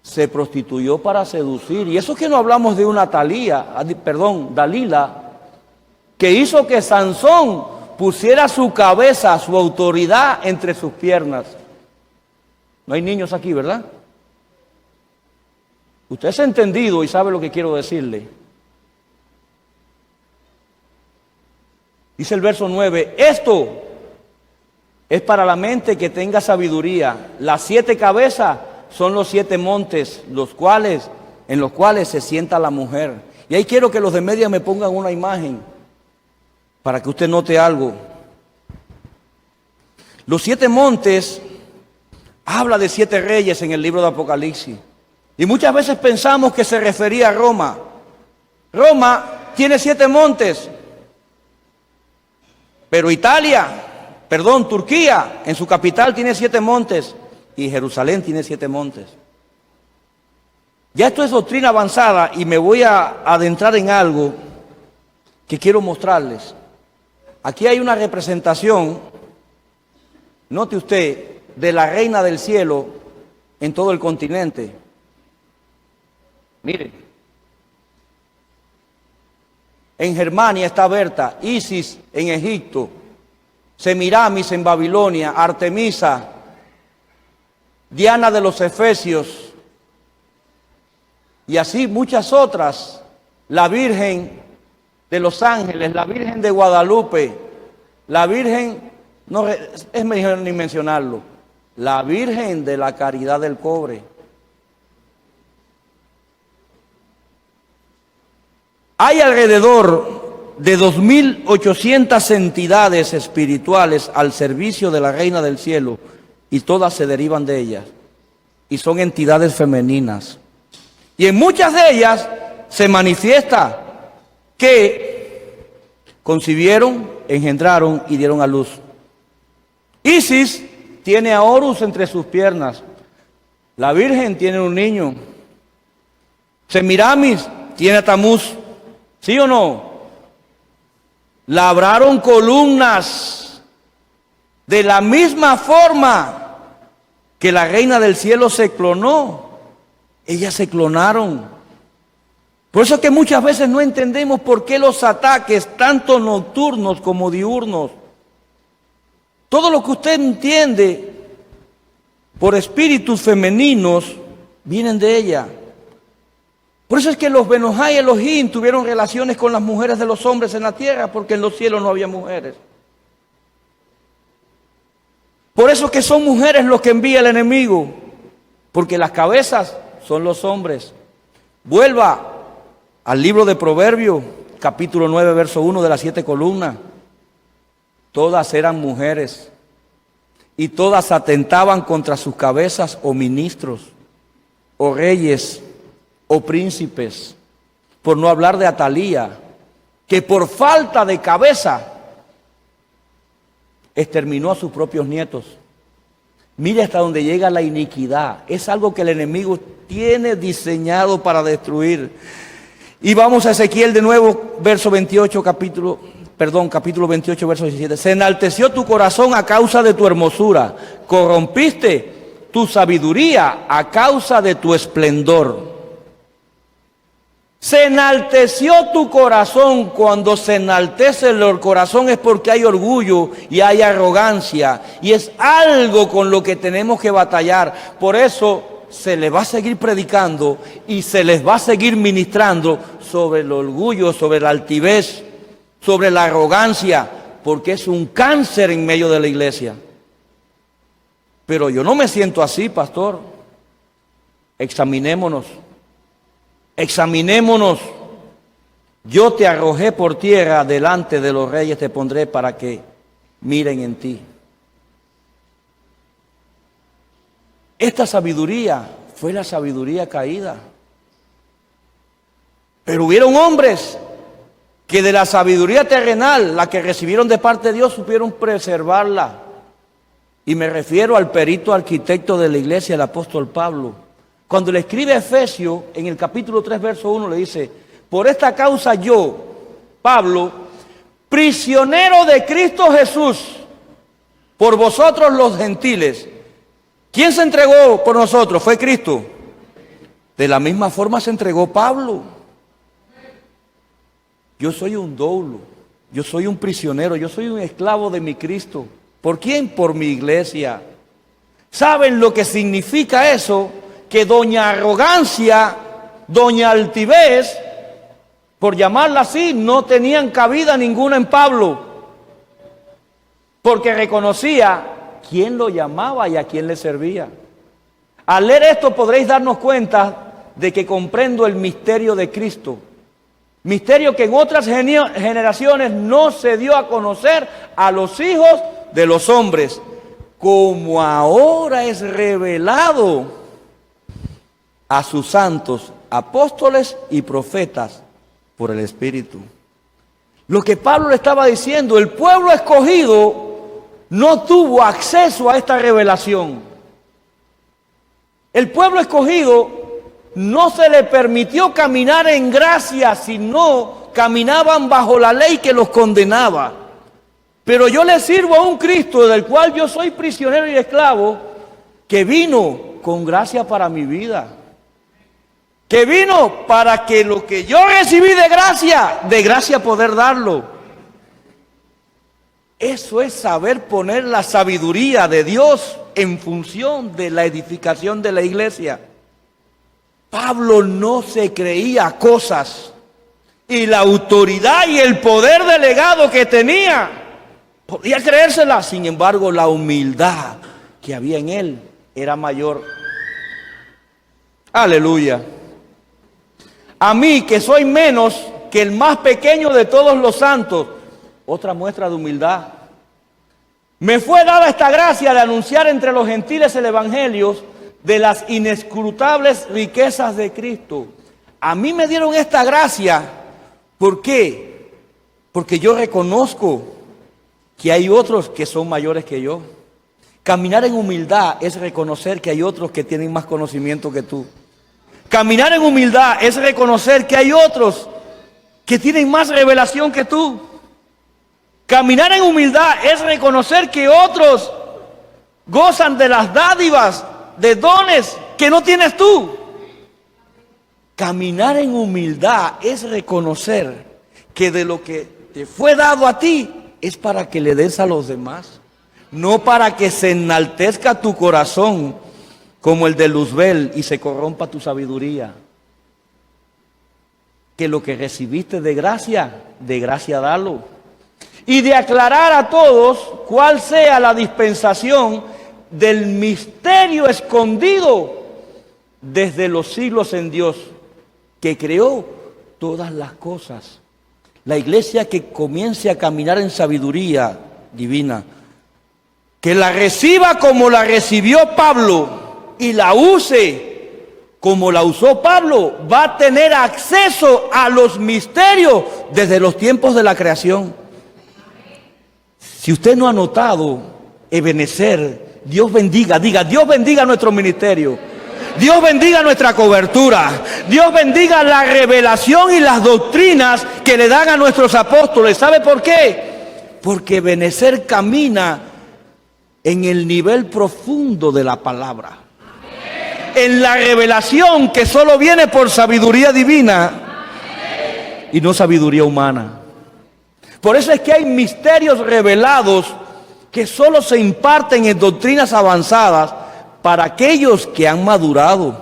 se prostituyó para seducir. Y eso que no hablamos de una Dalila, que hizo que Sansón pusiera su cabeza, su autoridad entre sus piernas. No hay niños aquí, ¿verdad? Usted se ha entendido y sabe lo que quiero decirle. Dice el verso 9, esto es para la mente que tenga sabiduría. Las 7 cabezas son los 7 montes, en los cuales se sienta la mujer. Y ahí quiero que los de media me pongan una imagen para que usted note algo. Los 7 montes habla de 7 reyes en el libro de Apocalipsis. Y muchas veces pensamos que se refería a Roma. Roma tiene 7 montes. Pero Turquía, en su capital tiene 7 montes. Y Jerusalén tiene 7 montes. Ya esto es doctrina avanzada y me voy a adentrar en algo que quiero mostrarles. Aquí hay una representación, note usted, de la reina del cielo en todo el continente. Mire, en Germania está Berta, Isis en Egipto, Semiramis en Babilonia, Artemisa, Diana de los Efesios y así muchas otras, la Virgen de los Ángeles, la Virgen de Guadalupe, la Virgen, no es mejor ni mencionarlo, la Virgen de la Caridad del Cobre. Hay alrededor de 2.800 entidades espirituales al servicio de la Reina del Cielo y todas se derivan de ellas y son entidades femeninas. Y en muchas de ellas se manifiesta que concibieron, engendraron y dieron a luz. Isis tiene a Horus entre sus piernas. La Virgen tiene un niño. Semiramis tiene a Tamuz. ¿Sí o no? Labraron columnas de la misma forma que la reina del cielo se clonó. Ellas se clonaron. Por eso es que muchas veces no entendemos por qué los ataques, tanto nocturnos como diurnos, todo lo que usted entiende por espíritus femeninos, vienen de ella. Por eso es que los Benojai Elohim tuvieron relaciones con las mujeres de los hombres en la tierra, porque en los cielos no había mujeres. Por eso es que son mujeres los que envía el enemigo, porque las cabezas son los hombres. Vuelva al libro de Proverbios, capítulo 9, verso 1 de las 7 columnas. Todas eran mujeres y todas atentaban contra sus cabezas o ministros, o reyes, o príncipes, por no hablar de Atalía, que por falta de cabeza exterminó a sus propios nietos. Mire hasta donde llega la iniquidad. Es algo que el enemigo tiene diseñado para destruir. Y vamos a Ezequiel de nuevo, verso 28, capítulo 28, verso 17. Se enalteció tu corazón a causa de tu hermosura, corrompiste tu sabiduría a causa de tu esplendor. Se enalteció tu corazón. Cuando se enaltece el corazón es porque hay orgullo y hay arrogancia. Y es algo con lo que tenemos que batallar. Por eso se les va a seguir predicando y se les va a seguir ministrando sobre el orgullo, sobre la altivez, sobre la arrogancia, porque es un cáncer en medio de la iglesia. Pero yo no me siento así, pastor. Examinémonos. Examinémonos. Yo te arrojé por tierra, delante de los reyes te pondré para que miren en ti. Esta sabiduría fue la sabiduría caída. Pero hubieron hombres que de la sabiduría terrenal, la que recibieron de parte de Dios, supieron preservarla. Y me refiero al perito arquitecto de la iglesia, el apóstol Pablo. Cuando le escribe a Efesios, en el capítulo 3, verso 1, le dice: por esta causa yo, Pablo, prisionero de Cristo Jesús, por vosotros los gentiles. ¿Quién se entregó por nosotros? Fue Cristo. De la misma forma se entregó Pablo. Yo soy un doulo, yo soy un prisionero, yo soy un esclavo de mi Cristo. ¿Por quién? Por mi iglesia. ¿Saben lo que significa eso? Que doña arrogancia, doña altivez, por llamarla así, no tenían cabida ninguna en Pablo. Porque reconocía quién lo llamaba y a quién le servía. Al leer esto podréis darnos cuenta de que comprendo el misterio de Cristo. Misterio que en otras generaciones no se dio a conocer a los hijos de los hombres, como ahora es revelado a sus santos apóstoles y profetas por el Espíritu. Lo que Pablo le estaba diciendo, el pueblo escogido no tuvo acceso a esta revelación. El pueblo escogido no se le permitió caminar en gracia, sino caminaban bajo la ley que los condenaba. Pero yo le sirvo a un Cristo del cual yo soy prisionero y esclavo, que vino con gracia para mi vida. Que vino para que lo que yo recibí de gracia poder darlo. Eso es saber poner la sabiduría de Dios en función de la edificación de la iglesia. Pablo no se creía cosas y la autoridad y el poder delegado que tenía, podía creérsela. Sin embargo, la humildad que había en él era mayor. Aleluya. A mí, que soy menos que el más pequeño de todos los santos, otra muestra de humildad. Me fue dada esta gracia de anunciar entre los gentiles el evangelio de las inescrutables riquezas de Cristo. A mí me dieron esta gracia. ¿Por qué? Porque yo reconozco que hay otros que son mayores que yo. Caminar en humildad es reconocer que hay otros que tienen más conocimiento que tú. Caminar en humildad es reconocer que hay otros que tienen más revelación que tú. Caminar en humildad es reconocer que otros gozan de las dádivas, de dones que no tienes tú. Caminar en humildad es reconocer que de lo que te fue dado a ti es para que le des a los demás, no para que se enaltezca tu corazón como el de Luzbel y se corrompa tu sabiduría. Que lo que recibiste de gracia dalo. Y de aclarar a todos cuál sea la dispensación del misterio escondido desde los siglos en Dios, que creó todas las cosas. La iglesia que comience a caminar en sabiduría divina, que la reciba como la recibió Pablo y la use como la usó Pablo, va a tener acceso a los misterios desde los tiempos de la creación. Si usted no ha notado, Ebenezer, Dios bendiga, diga, Dios bendiga nuestro ministerio. Dios bendiga nuestra cobertura. Dios bendiga la revelación y las doctrinas que le dan a nuestros apóstoles. ¿Sabe por qué? Porque Ebenezer camina en el nivel profundo de la palabra. En la revelación que solo viene por sabiduría divina y no sabiduría humana. Por eso es que hay misterios revelados que solo se imparten en doctrinas avanzadas para aquellos que han madurado,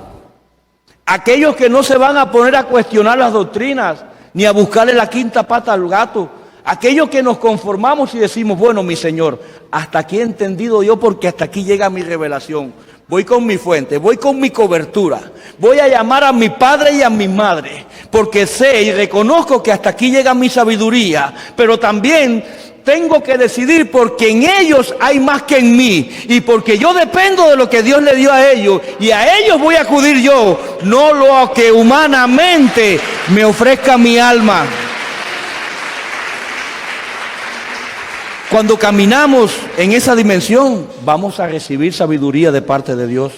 aquellos que no se van a poner a cuestionar las doctrinas, ni a buscarle la quinta pata al gato, aquellos que nos conformamos y decimos, bueno, mi Señor, hasta aquí he entendido yo porque hasta aquí llega mi revelación. Voy con mi fuente, voy con mi cobertura, voy a llamar a mi padre y a mi madre, porque sé y reconozco que hasta aquí llega mi sabiduría, pero también tengo que decidir porque en ellos hay más que en mí y porque yo dependo de lo que Dios le dio a ellos y a ellos voy a acudir yo, no lo que humanamente me ofrezca mi alma. Cuando caminamos en esa dimensión, vamos a recibir sabiduría de parte de Dios.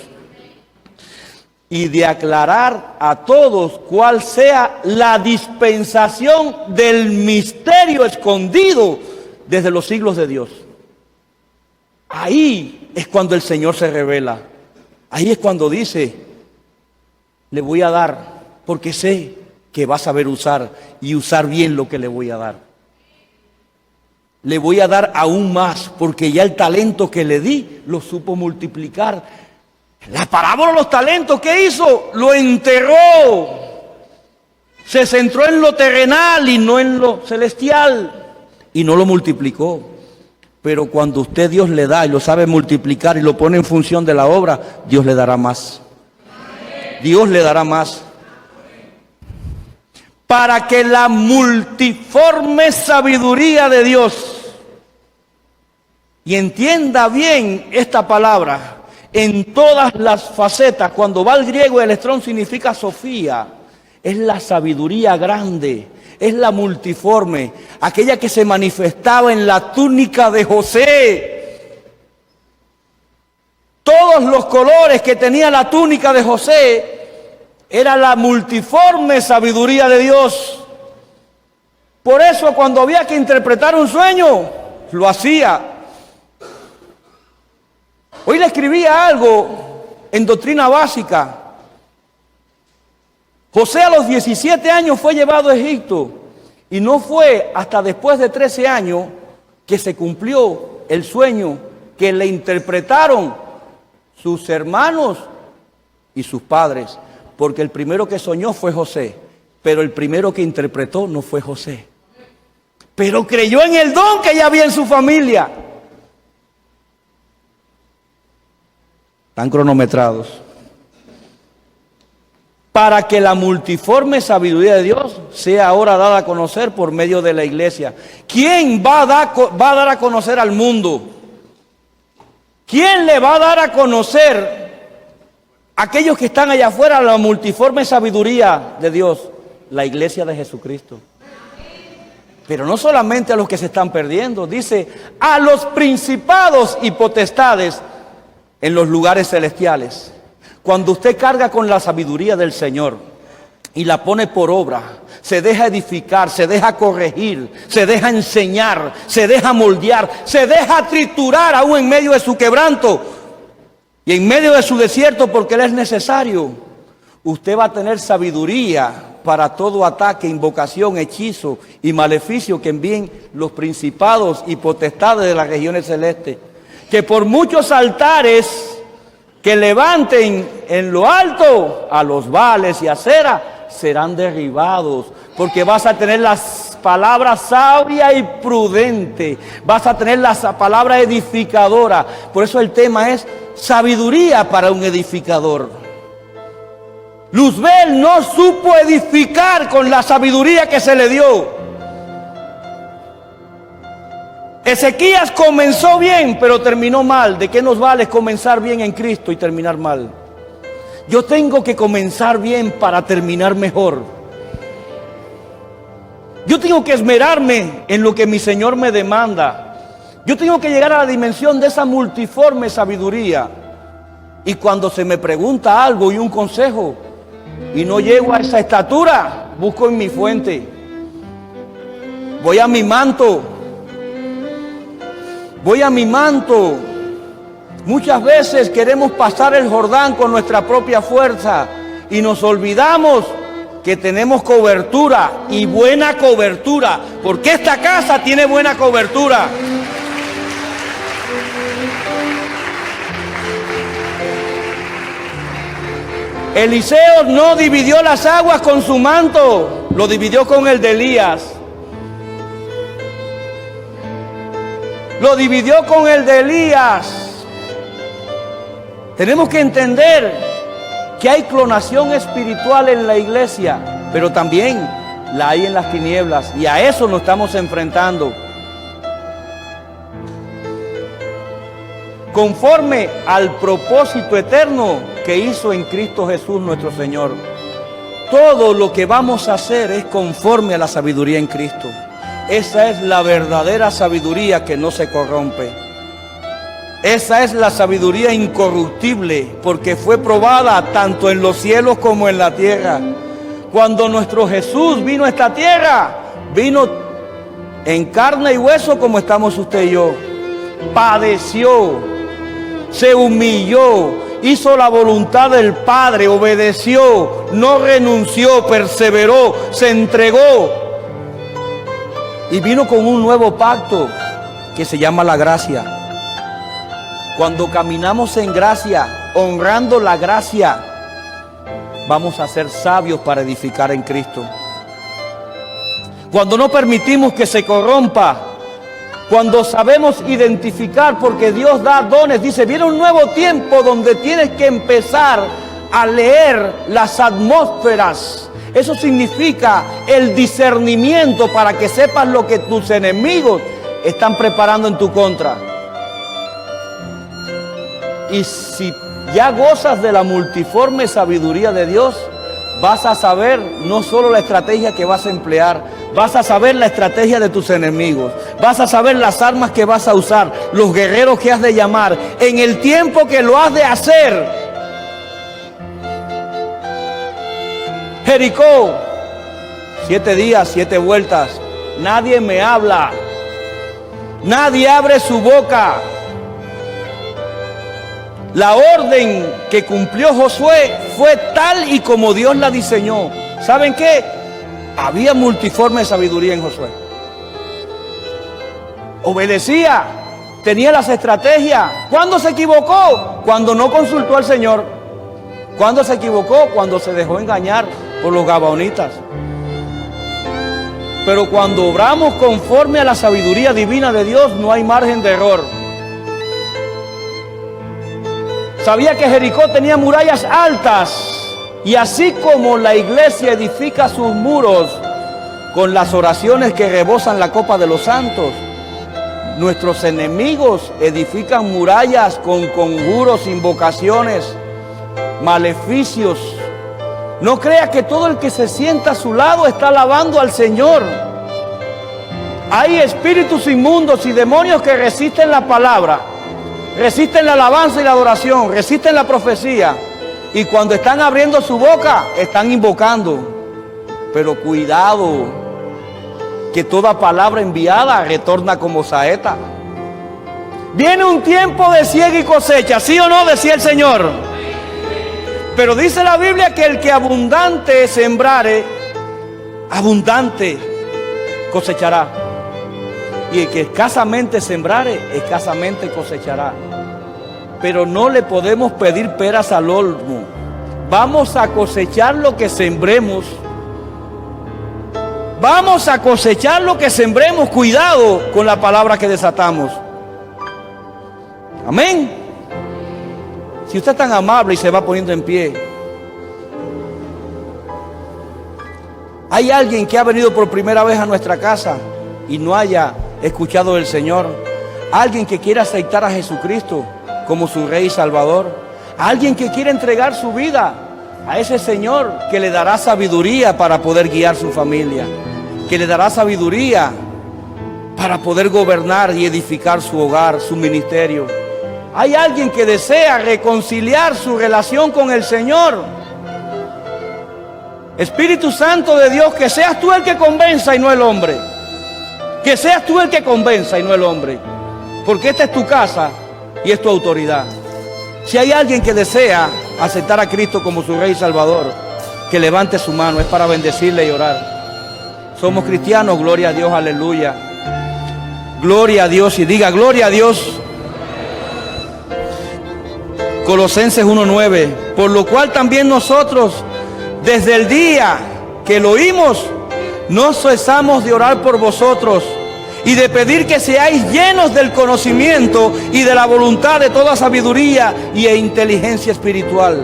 Y de aclarar a todos cuál sea la dispensación del misterio escondido desde los siglos de Dios. Ahí es cuando el Señor se revela. Ahí es cuando dice, le voy a dar, porque sé que va a saber usar y usar bien lo que le voy a dar. Le voy a dar aún más, porque ya el talento que le di lo supo multiplicar. La parábola de los talentos, ¿qué hizo? Lo enterró. Se centró en lo terrenal y no en lo celestial. Y no lo multiplicó. Pero cuando usted Dios le da y lo sabe multiplicar y lo pone en función de la obra, Dios le dará más. Dios le dará más. Para que la multiforme sabiduría de Dios, y entienda bien esta palabra, en todas las facetas, cuando va al griego el estrón significa Sofía, es la sabiduría grande, es la multiforme, aquella que se manifestaba en la túnica de José. Todos los colores que tenía la túnica de José era la multiforme sabiduría de Dios. Por eso cuando había que interpretar un sueño, lo hacía. Hoy le escribía algo en Doctrina Básica. José a los 17 años fue llevado a Egipto y no fue hasta después de 13 años que se cumplió el sueño que le interpretaron sus hermanos y sus padres. Porque el primero que soñó fue José, pero el primero que interpretó no fue José. Pero creyó en el don que ya había en su familia. Están cronometrados. Para que la multiforme sabiduría de Dios sea ahora dada a conocer por medio de la iglesia. ¿Quién va a dar a conocer al mundo? ¿Quién le va a dar a conocer aquellos que están allá afuera la multiforme sabiduría de Dios? La iglesia de Jesucristo. Pero no solamente a los que se están perdiendo, dice, a los principados y potestades en los lugares celestiales. Cuando usted carga con la sabiduría del Señor y la pone por obra, se deja edificar, se deja corregir, se deja enseñar, se deja moldear, se deja triturar aún en medio de su quebranto y en medio de su desierto, porque Él es necesario. Usted va a tener sabiduría para todo ataque, invocación, hechizo y maleficio que envíen los principados y potestades de las regiones celestes. Que por muchos altares que levanten en lo alto a los Baales y Acera serán derribados, porque vas a tener las palabras sabia y prudente, vas a tener la palabra edificadora. Por eso el tema es sabiduría para un edificador. Luzbel no supo edificar con la sabiduría que se le dio. Ezequías comenzó bien, pero terminó mal. ¿De qué nos vale comenzar bien en Cristo y terminar mal? Yo tengo que comenzar bien para terminar mejor. Yo tengo que esmerarme en lo que mi Señor me demanda. Yo tengo que llegar a la dimensión de esa multiforme sabiduría. Y cuando se me pregunta algo y un consejo y no llego a esa estatura, busco en mi fuente. Voy a mi manto. Voy a mi manto. Muchas veces queremos pasar el Jordán con nuestra propia fuerza y nos olvidamos que tenemos cobertura y buena cobertura, porque esta casa tiene buena cobertura. Eliseo no dividió las aguas con su manto, lo dividió con el de Elías. Lo dividió con el de Elías. Tenemos que entender que hay clonación espiritual en la iglesia, pero también la hay en las tinieblas, y a eso nos estamos enfrentando. Conforme al propósito eterno que hizo en Cristo Jesús nuestro Señor. Todo lo que vamos a hacer es conforme a la sabiduría en Cristo. Esa es la verdadera sabiduría que no se corrompe. Esa es la sabiduría incorruptible, porque fue probada tanto en los cielos como en la tierra. Cuando nuestro Jesús vino a esta tierra, vino en carne y hueso como estamos usted y yo. Padeció, se humilló hizo la voluntad del Padre, obedeció, no renunció, perseveró, se entregó y vino con un nuevo pacto que se llama la gracia. Cuando caminamos en gracia, honrando la gracia, vamos a ser sabios para edificar en Cristo. Cuando no permitimos que se corrompa, cuando sabemos identificar, porque Dios da dones, dice, viene un nuevo tiempo donde tienes que empezar a leer las atmósferas. Eso significa el discernimiento para que sepas lo que tus enemigos están preparando en tu contra. Y si ya gozas de la multiforme sabiduría de Dios, vas a saber no solo la estrategia que vas a emplear, vas a saber la estrategia de tus enemigos, vas a saber las armas que vas a usar, los guerreros que has de llamar, en el tiempo que lo has de hacer. Jericó, 7 días, 7 vueltas, nadie me habla, nadie abre su boca. La orden que cumplió Josué fue tal y como Dios la diseñó. ¿Saben qué? Había multiforme sabiduría en Josué. Obedecía, tenía las estrategias. ¿Cuándo se equivocó? Cuando no consultó al Señor. ¿Cuándo se equivocó? Cuando se dejó engañar por los gabaonitas. Pero cuando obramos conforme a la sabiduría divina de Dios, no hay margen de error. Sabía que Jericó tenía murallas altas, y así como la iglesia edifica sus muros con las oraciones que rebosan la copa de los santos, nuestros enemigos edifican murallas con conjuros, invocaciones, maleficios. No crea que todo el que se sienta a su lado está alabando al Señor. Hay espíritus inmundos y demonios que resisten la palabra, resisten la alabanza y la adoración, resisten la profecía, y cuando están abriendo su boca están invocando. Pero cuidado, que toda palabra enviada retorna como saeta. Viene un tiempo de siega y cosecha, ¿sí o no? Decía el Señor. Pero dice la Biblia que el que abundante sembrare, abundante cosechará. Y el que escasamente sembrare, escasamente cosechará. Pero no le podemos pedir peras al olmo. Vamos a cosechar lo que sembremos. Vamos a cosechar lo que sembremos. Cuidado con la palabra que desatamos. Amén. Si usted es tan amable y se va poniendo en pie. Hay alguien que ha venido por primera vez a nuestra casa y no haya escuchado del Señor. Alguien que quiere aceptar a Jesucristo como su Rey y Salvador. Alguien que quiere entregar su vida a ese Señor que le dará sabiduría para poder guiar su familia, que le dará sabiduría para poder gobernar y edificar su hogar, su ministerio. Hay alguien que desea reconciliar su relación con el Señor. Espíritu Santo de Dios, que seas tú el que convenza y no el hombre. Que seas tú el que convenza y no el hombre. Porque esta es tu casa y es tu autoridad. Si hay alguien que desea aceptar a Cristo como su Rey y Salvador, que levante su mano, es para bendecirle y orar. Somos cristianos, gloria a Dios, aleluya. Gloria a Dios, y diga gloria a Dios. Colosenses 1:9, por lo cual también nosotros, desde el día que lo oímos, no cesamos de orar por vosotros y de pedir que seáis llenos del conocimiento y de la voluntad de toda sabiduría y inteligencia espiritual.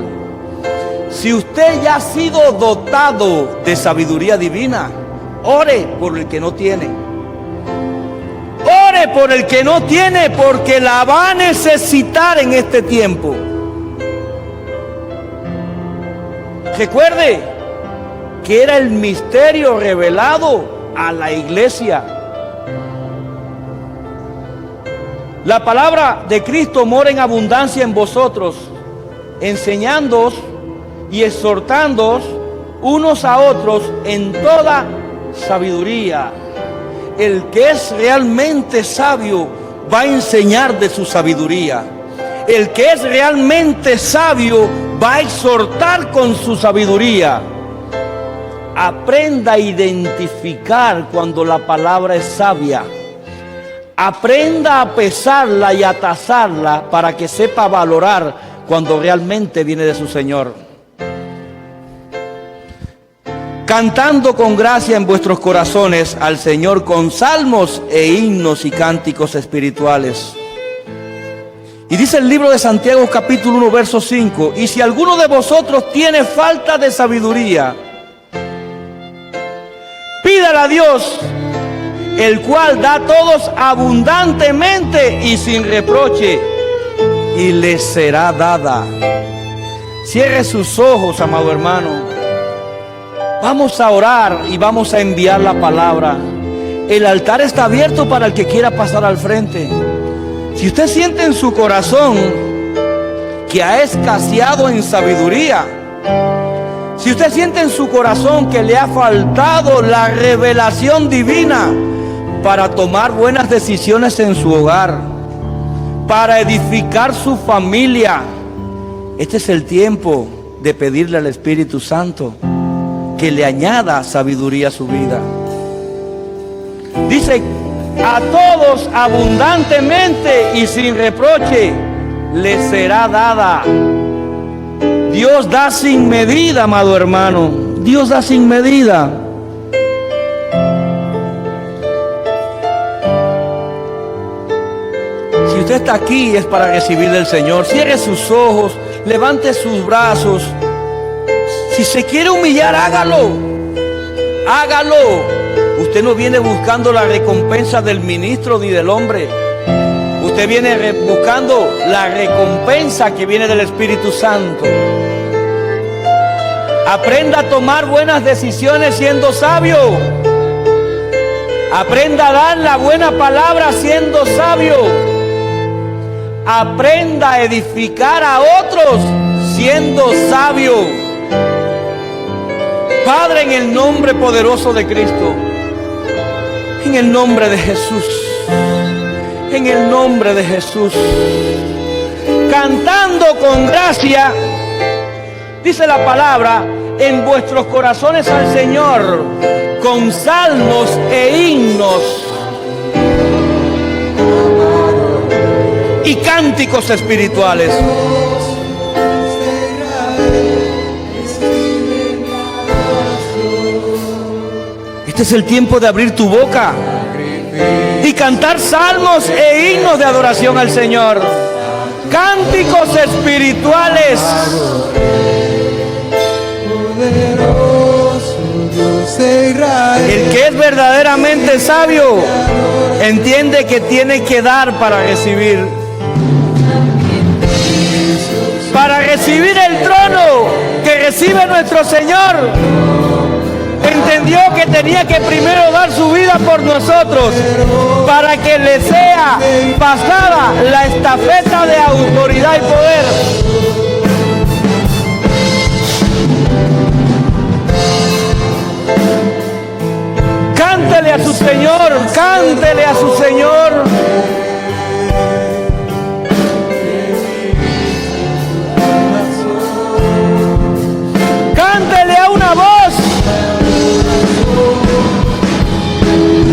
Si usted ya ha sido dotado de sabiduría divina, ore por el que no tiene. Ore por el que no tiene, porque la va a necesitar en este tiempo. Recuerde que era el misterio revelado a la iglesia. La palabra de Cristo mora en abundancia en vosotros, enseñándoos y exhortándoos unos a otros en toda sabiduría. El que es realmente sabio va a enseñar de su sabiduría. El que es realmente sabio va a exhortar con su sabiduría. Aprenda a identificar cuando la palabra es sabia. Aprenda a pesarla y a tasarla para que sepa valorar cuando realmente viene de su Señor. Cantando con gracia en vuestros corazones al Señor con salmos e himnos y cánticos espirituales. Y dice el libro de Santiago capítulo 1 verso 5: y si alguno de vosotros tiene falta de sabiduría, pídala a Dios, el cual da a todos abundantemente y sin reproche, y le será dada. Cierre sus ojos, amado hermano. Vamos a orar y vamos a enviar la palabra. El altar está abierto para el que quiera pasar al frente. Si usted siente en su corazón que ha escaseado en sabiduría, si usted siente en su corazón que le ha faltado la revelación divina para tomar buenas decisiones en su hogar, para edificar su familia, este es el tiempo de pedirle al Espíritu Santo que le añada sabiduría a su vida. Dice: a todos abundantemente y sin reproche le será dada. Dios da sin medida, amado hermano. Dios da sin medida. Si usted está aquí es para recibir del Señor. Cierre sus ojos, levante sus brazos. Si se quiere humillar, hágalo. Hágalo. Usted no viene buscando la recompensa del ministro ni del hombre. Usted viene buscando la recompensa que viene del Espíritu Santo. Aprenda a tomar buenas decisiones siendo sabio. Aprenda a dar la buena palabra siendo sabio. Aprenda a edificar a otros siendo sabio. Padre, en el nombre poderoso de Cristo, en el nombre de Jesús, en el nombre de Jesús, cantando con gracia, dice la palabra, en vuestros corazones al Señor, con salmos e himnos y cánticos espirituales. Este es el tiempo de abrir tu boca y cantar salmos e himnos de adoración al Señor. Cánticos espirituales. El que es verdaderamente sabio entiende que tiene que dar para recibir. Para recibir el trono que recibe nuestro Señor, entendió que tenía que primero dar su vida por nosotros para que le sea pasada la estafeta de autoridad y poder. Cántele a su Señor, cántele a su Señor. Cántele a una voz.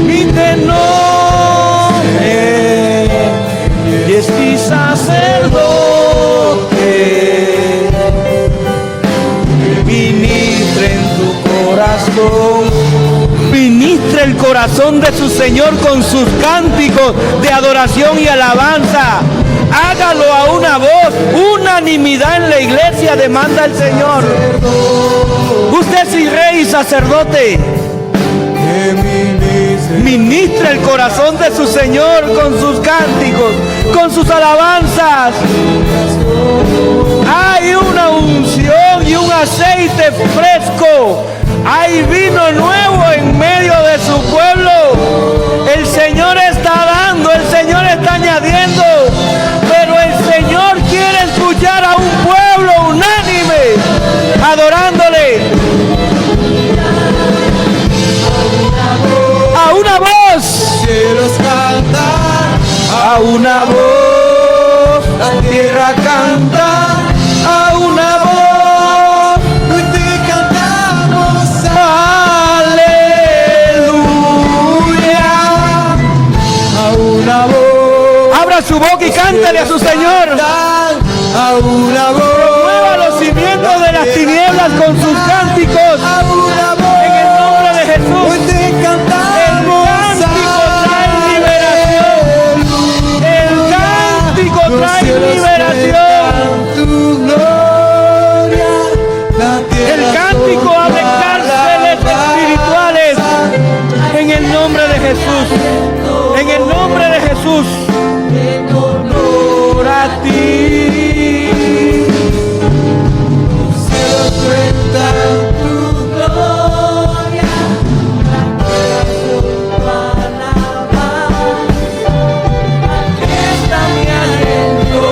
Mi tenor y es mi sacerdote, ministra en tu corazón. Ministra el corazón de su Señor con sus cánticos de adoración y alabanza. Hágalo a una voz. Unanimidad en la iglesia demanda el Señor. Usted es rey y sacerdote. Ministra el corazón de su Señor con sus cánticos, con sus alabanzas. Hay una unción y un aceite fresco. Hay vino nuevo en medio de su pueblo. El Señor está dando, el Señor está añadiendo. Pero el Señor quiere escuchar a un pueblo unánime adorándole. A una voz. Quiero cantar A una voz. Dígale a su Señor. A una voz. Mueva los cimientos de las tinieblas con sus cánticos. A una voz. En el nombre de Jesús. Hoy te cantamos. El cántico trae liberación. Tu gloria, El cántico abre cárceles espirituales. En el nombre de Jesús. En el nombre de Jesús. En honor a ti. los cielos cuentan tu gloria, Aquí está mi aliento.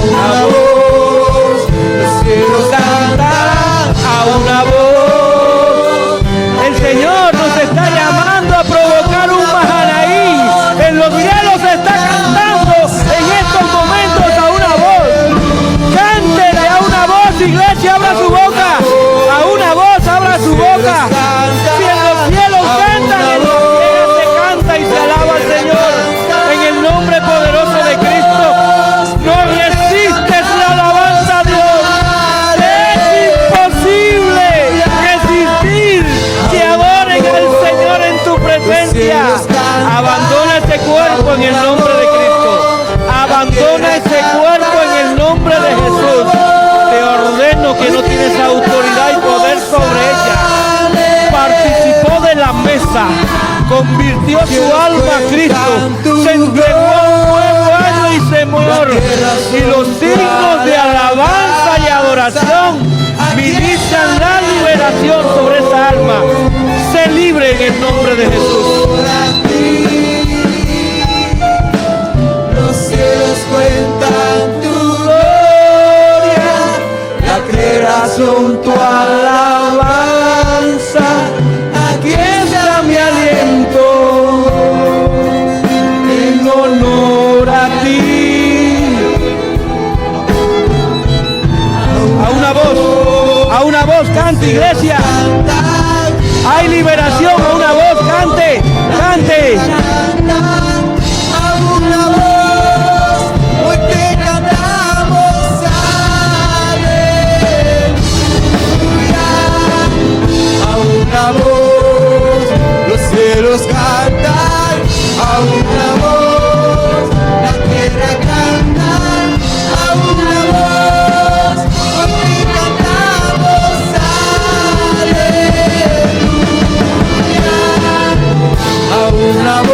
una voz, los cielos cantarán A una voz. El Señor nos está llamando a provocar un Mahanaí. En los cielos se está cantando en estos momentos a una voz. Cántele a una voz, iglesia, abra su boca. A una voz, abra su boca. Si en los cielos cantan, en los cielos se canta y se alaba al Señor. En el nombre poderoso de Cristo. No resistes la alabanza a Dios. Es imposible resistir que adoren al Señor en tu presencia. Abandona ese cuerpo en el nombre de Cristo. Abandona ese cuerpo en el nombre de Jesús. Te ordeno que no tienes autoridad y poder sobre ella. Participó de la mesa. Convirtió su alma a Cristo. Se entregó a un nuevo año y Señor. Y los signos de alabanza y adoración ministran la liberación sobre esa alma. Sé libre en el nombre de Jesús. Los cielos cuentan tu gloria, la creación tu alabanza. Aquí está mi aliento, En honor a ti. A una voz, cante, iglesia. Hay liberación, a una voz, cante, cante. a una voz, hoy te cantamos, aleluya. A una voz, los cielos cantan, a una voz, la tierra canta, a una voz, hoy te cantamos, aleluya. A una voz.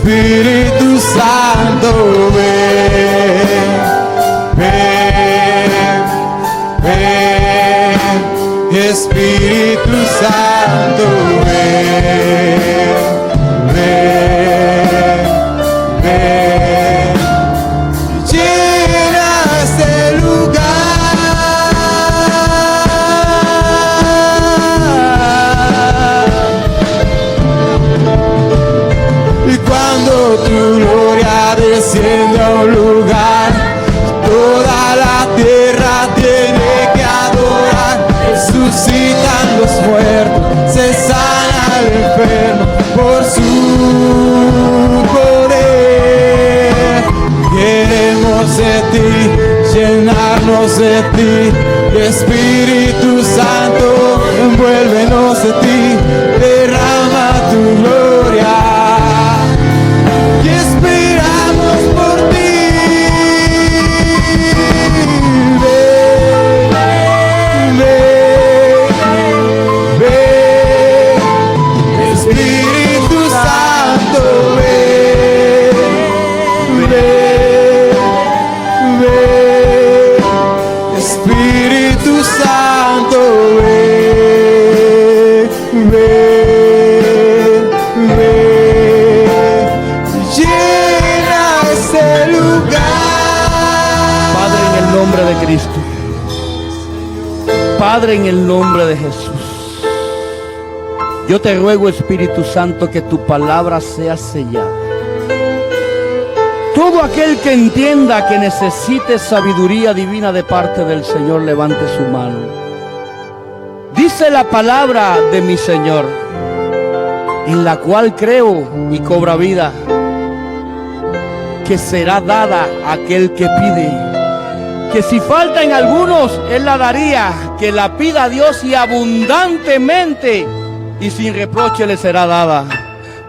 Espíritu Santo, ven, ven, ven, Espíritu Santo, ven, ven, ven, llena este lugar. Y cuando tu gloria desciende a un lugar, toda la tierra tiene que adorar. Resucitan los muertos, se sana el enfermo por su poder. Queremos de ti, llenarnos de ti, Espíritu Santo, envuélvenos de ti, derrama tu gloria. Y esperamos por ti. Ven, ven, ven, Espíritu Santo, ven, ven, ven, Espíritu Santo, ven, ven, ven, llena este lugar. Padre, en el nombre de Cristo. Padre, en el nombre de Jesús. Yo te ruego, Espíritu Santo, que tu palabra sea sellada. Todo aquel que entienda que necesite sabiduría divina de parte del Señor, levante su mano. Dice la palabra de mi Señor, en la cual creo y cobra vida, que será dada a aquel que pide. Que si falta en algunos, Él la daría, que la pida a Dios y abundantemente y sin reproche le será dada.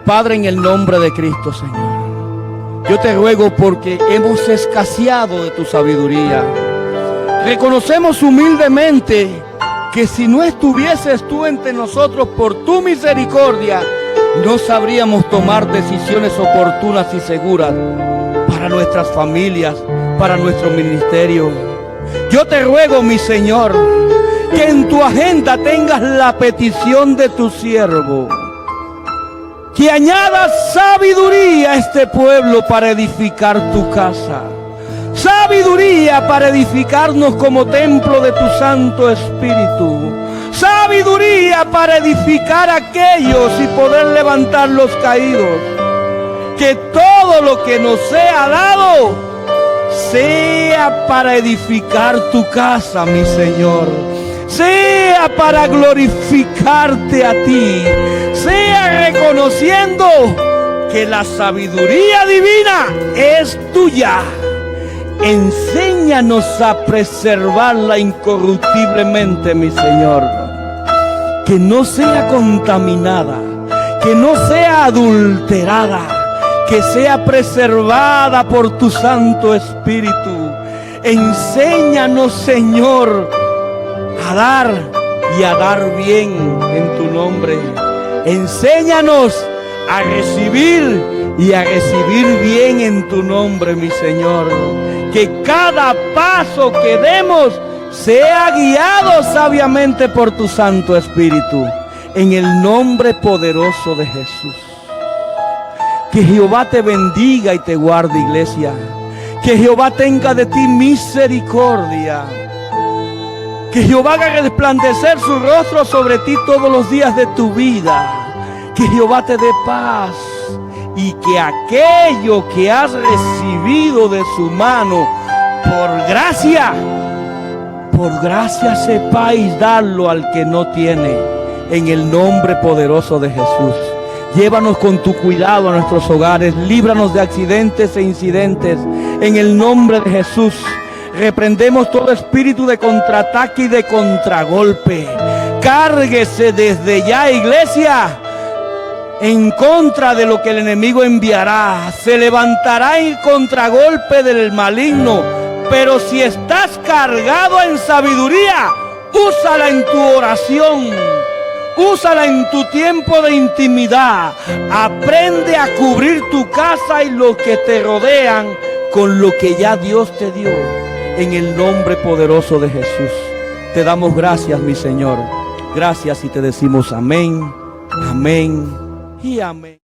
Padre, en el nombre de Cristo, Señor, yo te ruego porque hemos escaseado de tu sabiduría. Reconocemos humildemente que si no estuvieses tú entre nosotros por tu misericordia, no sabríamos tomar decisiones oportunas y seguras para nuestras familias, para nuestro ministerio. Yo te ruego, mi Señor, que en tu agenda tengas la petición de tu siervo, que añadas sabiduría a este pueblo para edificar tu casa, sabiduría para edificarnos como templo de tu Santo Espíritu, sabiduría para edificar a aquellos y poder levantar los caídos. Que todo lo que nos sea dado sea para edificar tu casa, mi Señor, sea para glorificarte a ti, sea reconociendo que la sabiduría divina es tuya. Enséñanos a preservarla incorruptiblemente, mi Señor, que no sea contaminada, que no sea adulterada, que sea preservada por tu Santo Espíritu. Enséñanos, Señor, a dar y a dar bien en tu nombre. Enséñanos a recibir y a recibir bien en tu nombre, mi Señor. Que cada paso que demos sea guiado sabiamente por tu Santo Espíritu. En el nombre poderoso de Jesús. Que Jehová te bendiga y te guarde, iglesia. Que Jehová tenga de ti misericordia. Que Jehová haga resplandecer su rostro sobre ti todos los días de tu vida. Que Jehová te dé paz. Y que aquello que has recibido de su mano, por gracia sepáis darlo al que no tiene. En el nombre poderoso de Jesús. Llévanos con tu cuidado a nuestros hogares. Líbranos de accidentes e incidentes. En el nombre de Jesús. Reprendemos todo espíritu de contraataque y de contragolpe. Cárguese desde ya, iglesia, en contra de lo que el enemigo enviará. Se levantará en contragolpe del maligno. Pero si estás cargado en sabiduría, úsala en tu oración. Úsala en tu tiempo de intimidad. Aprende a cubrir tu casa y los que te rodean con lo que ya Dios te dio. En el nombre poderoso de Jesús. Te damos gracias, mi Señor. Gracias y te decimos amén, amén y amén.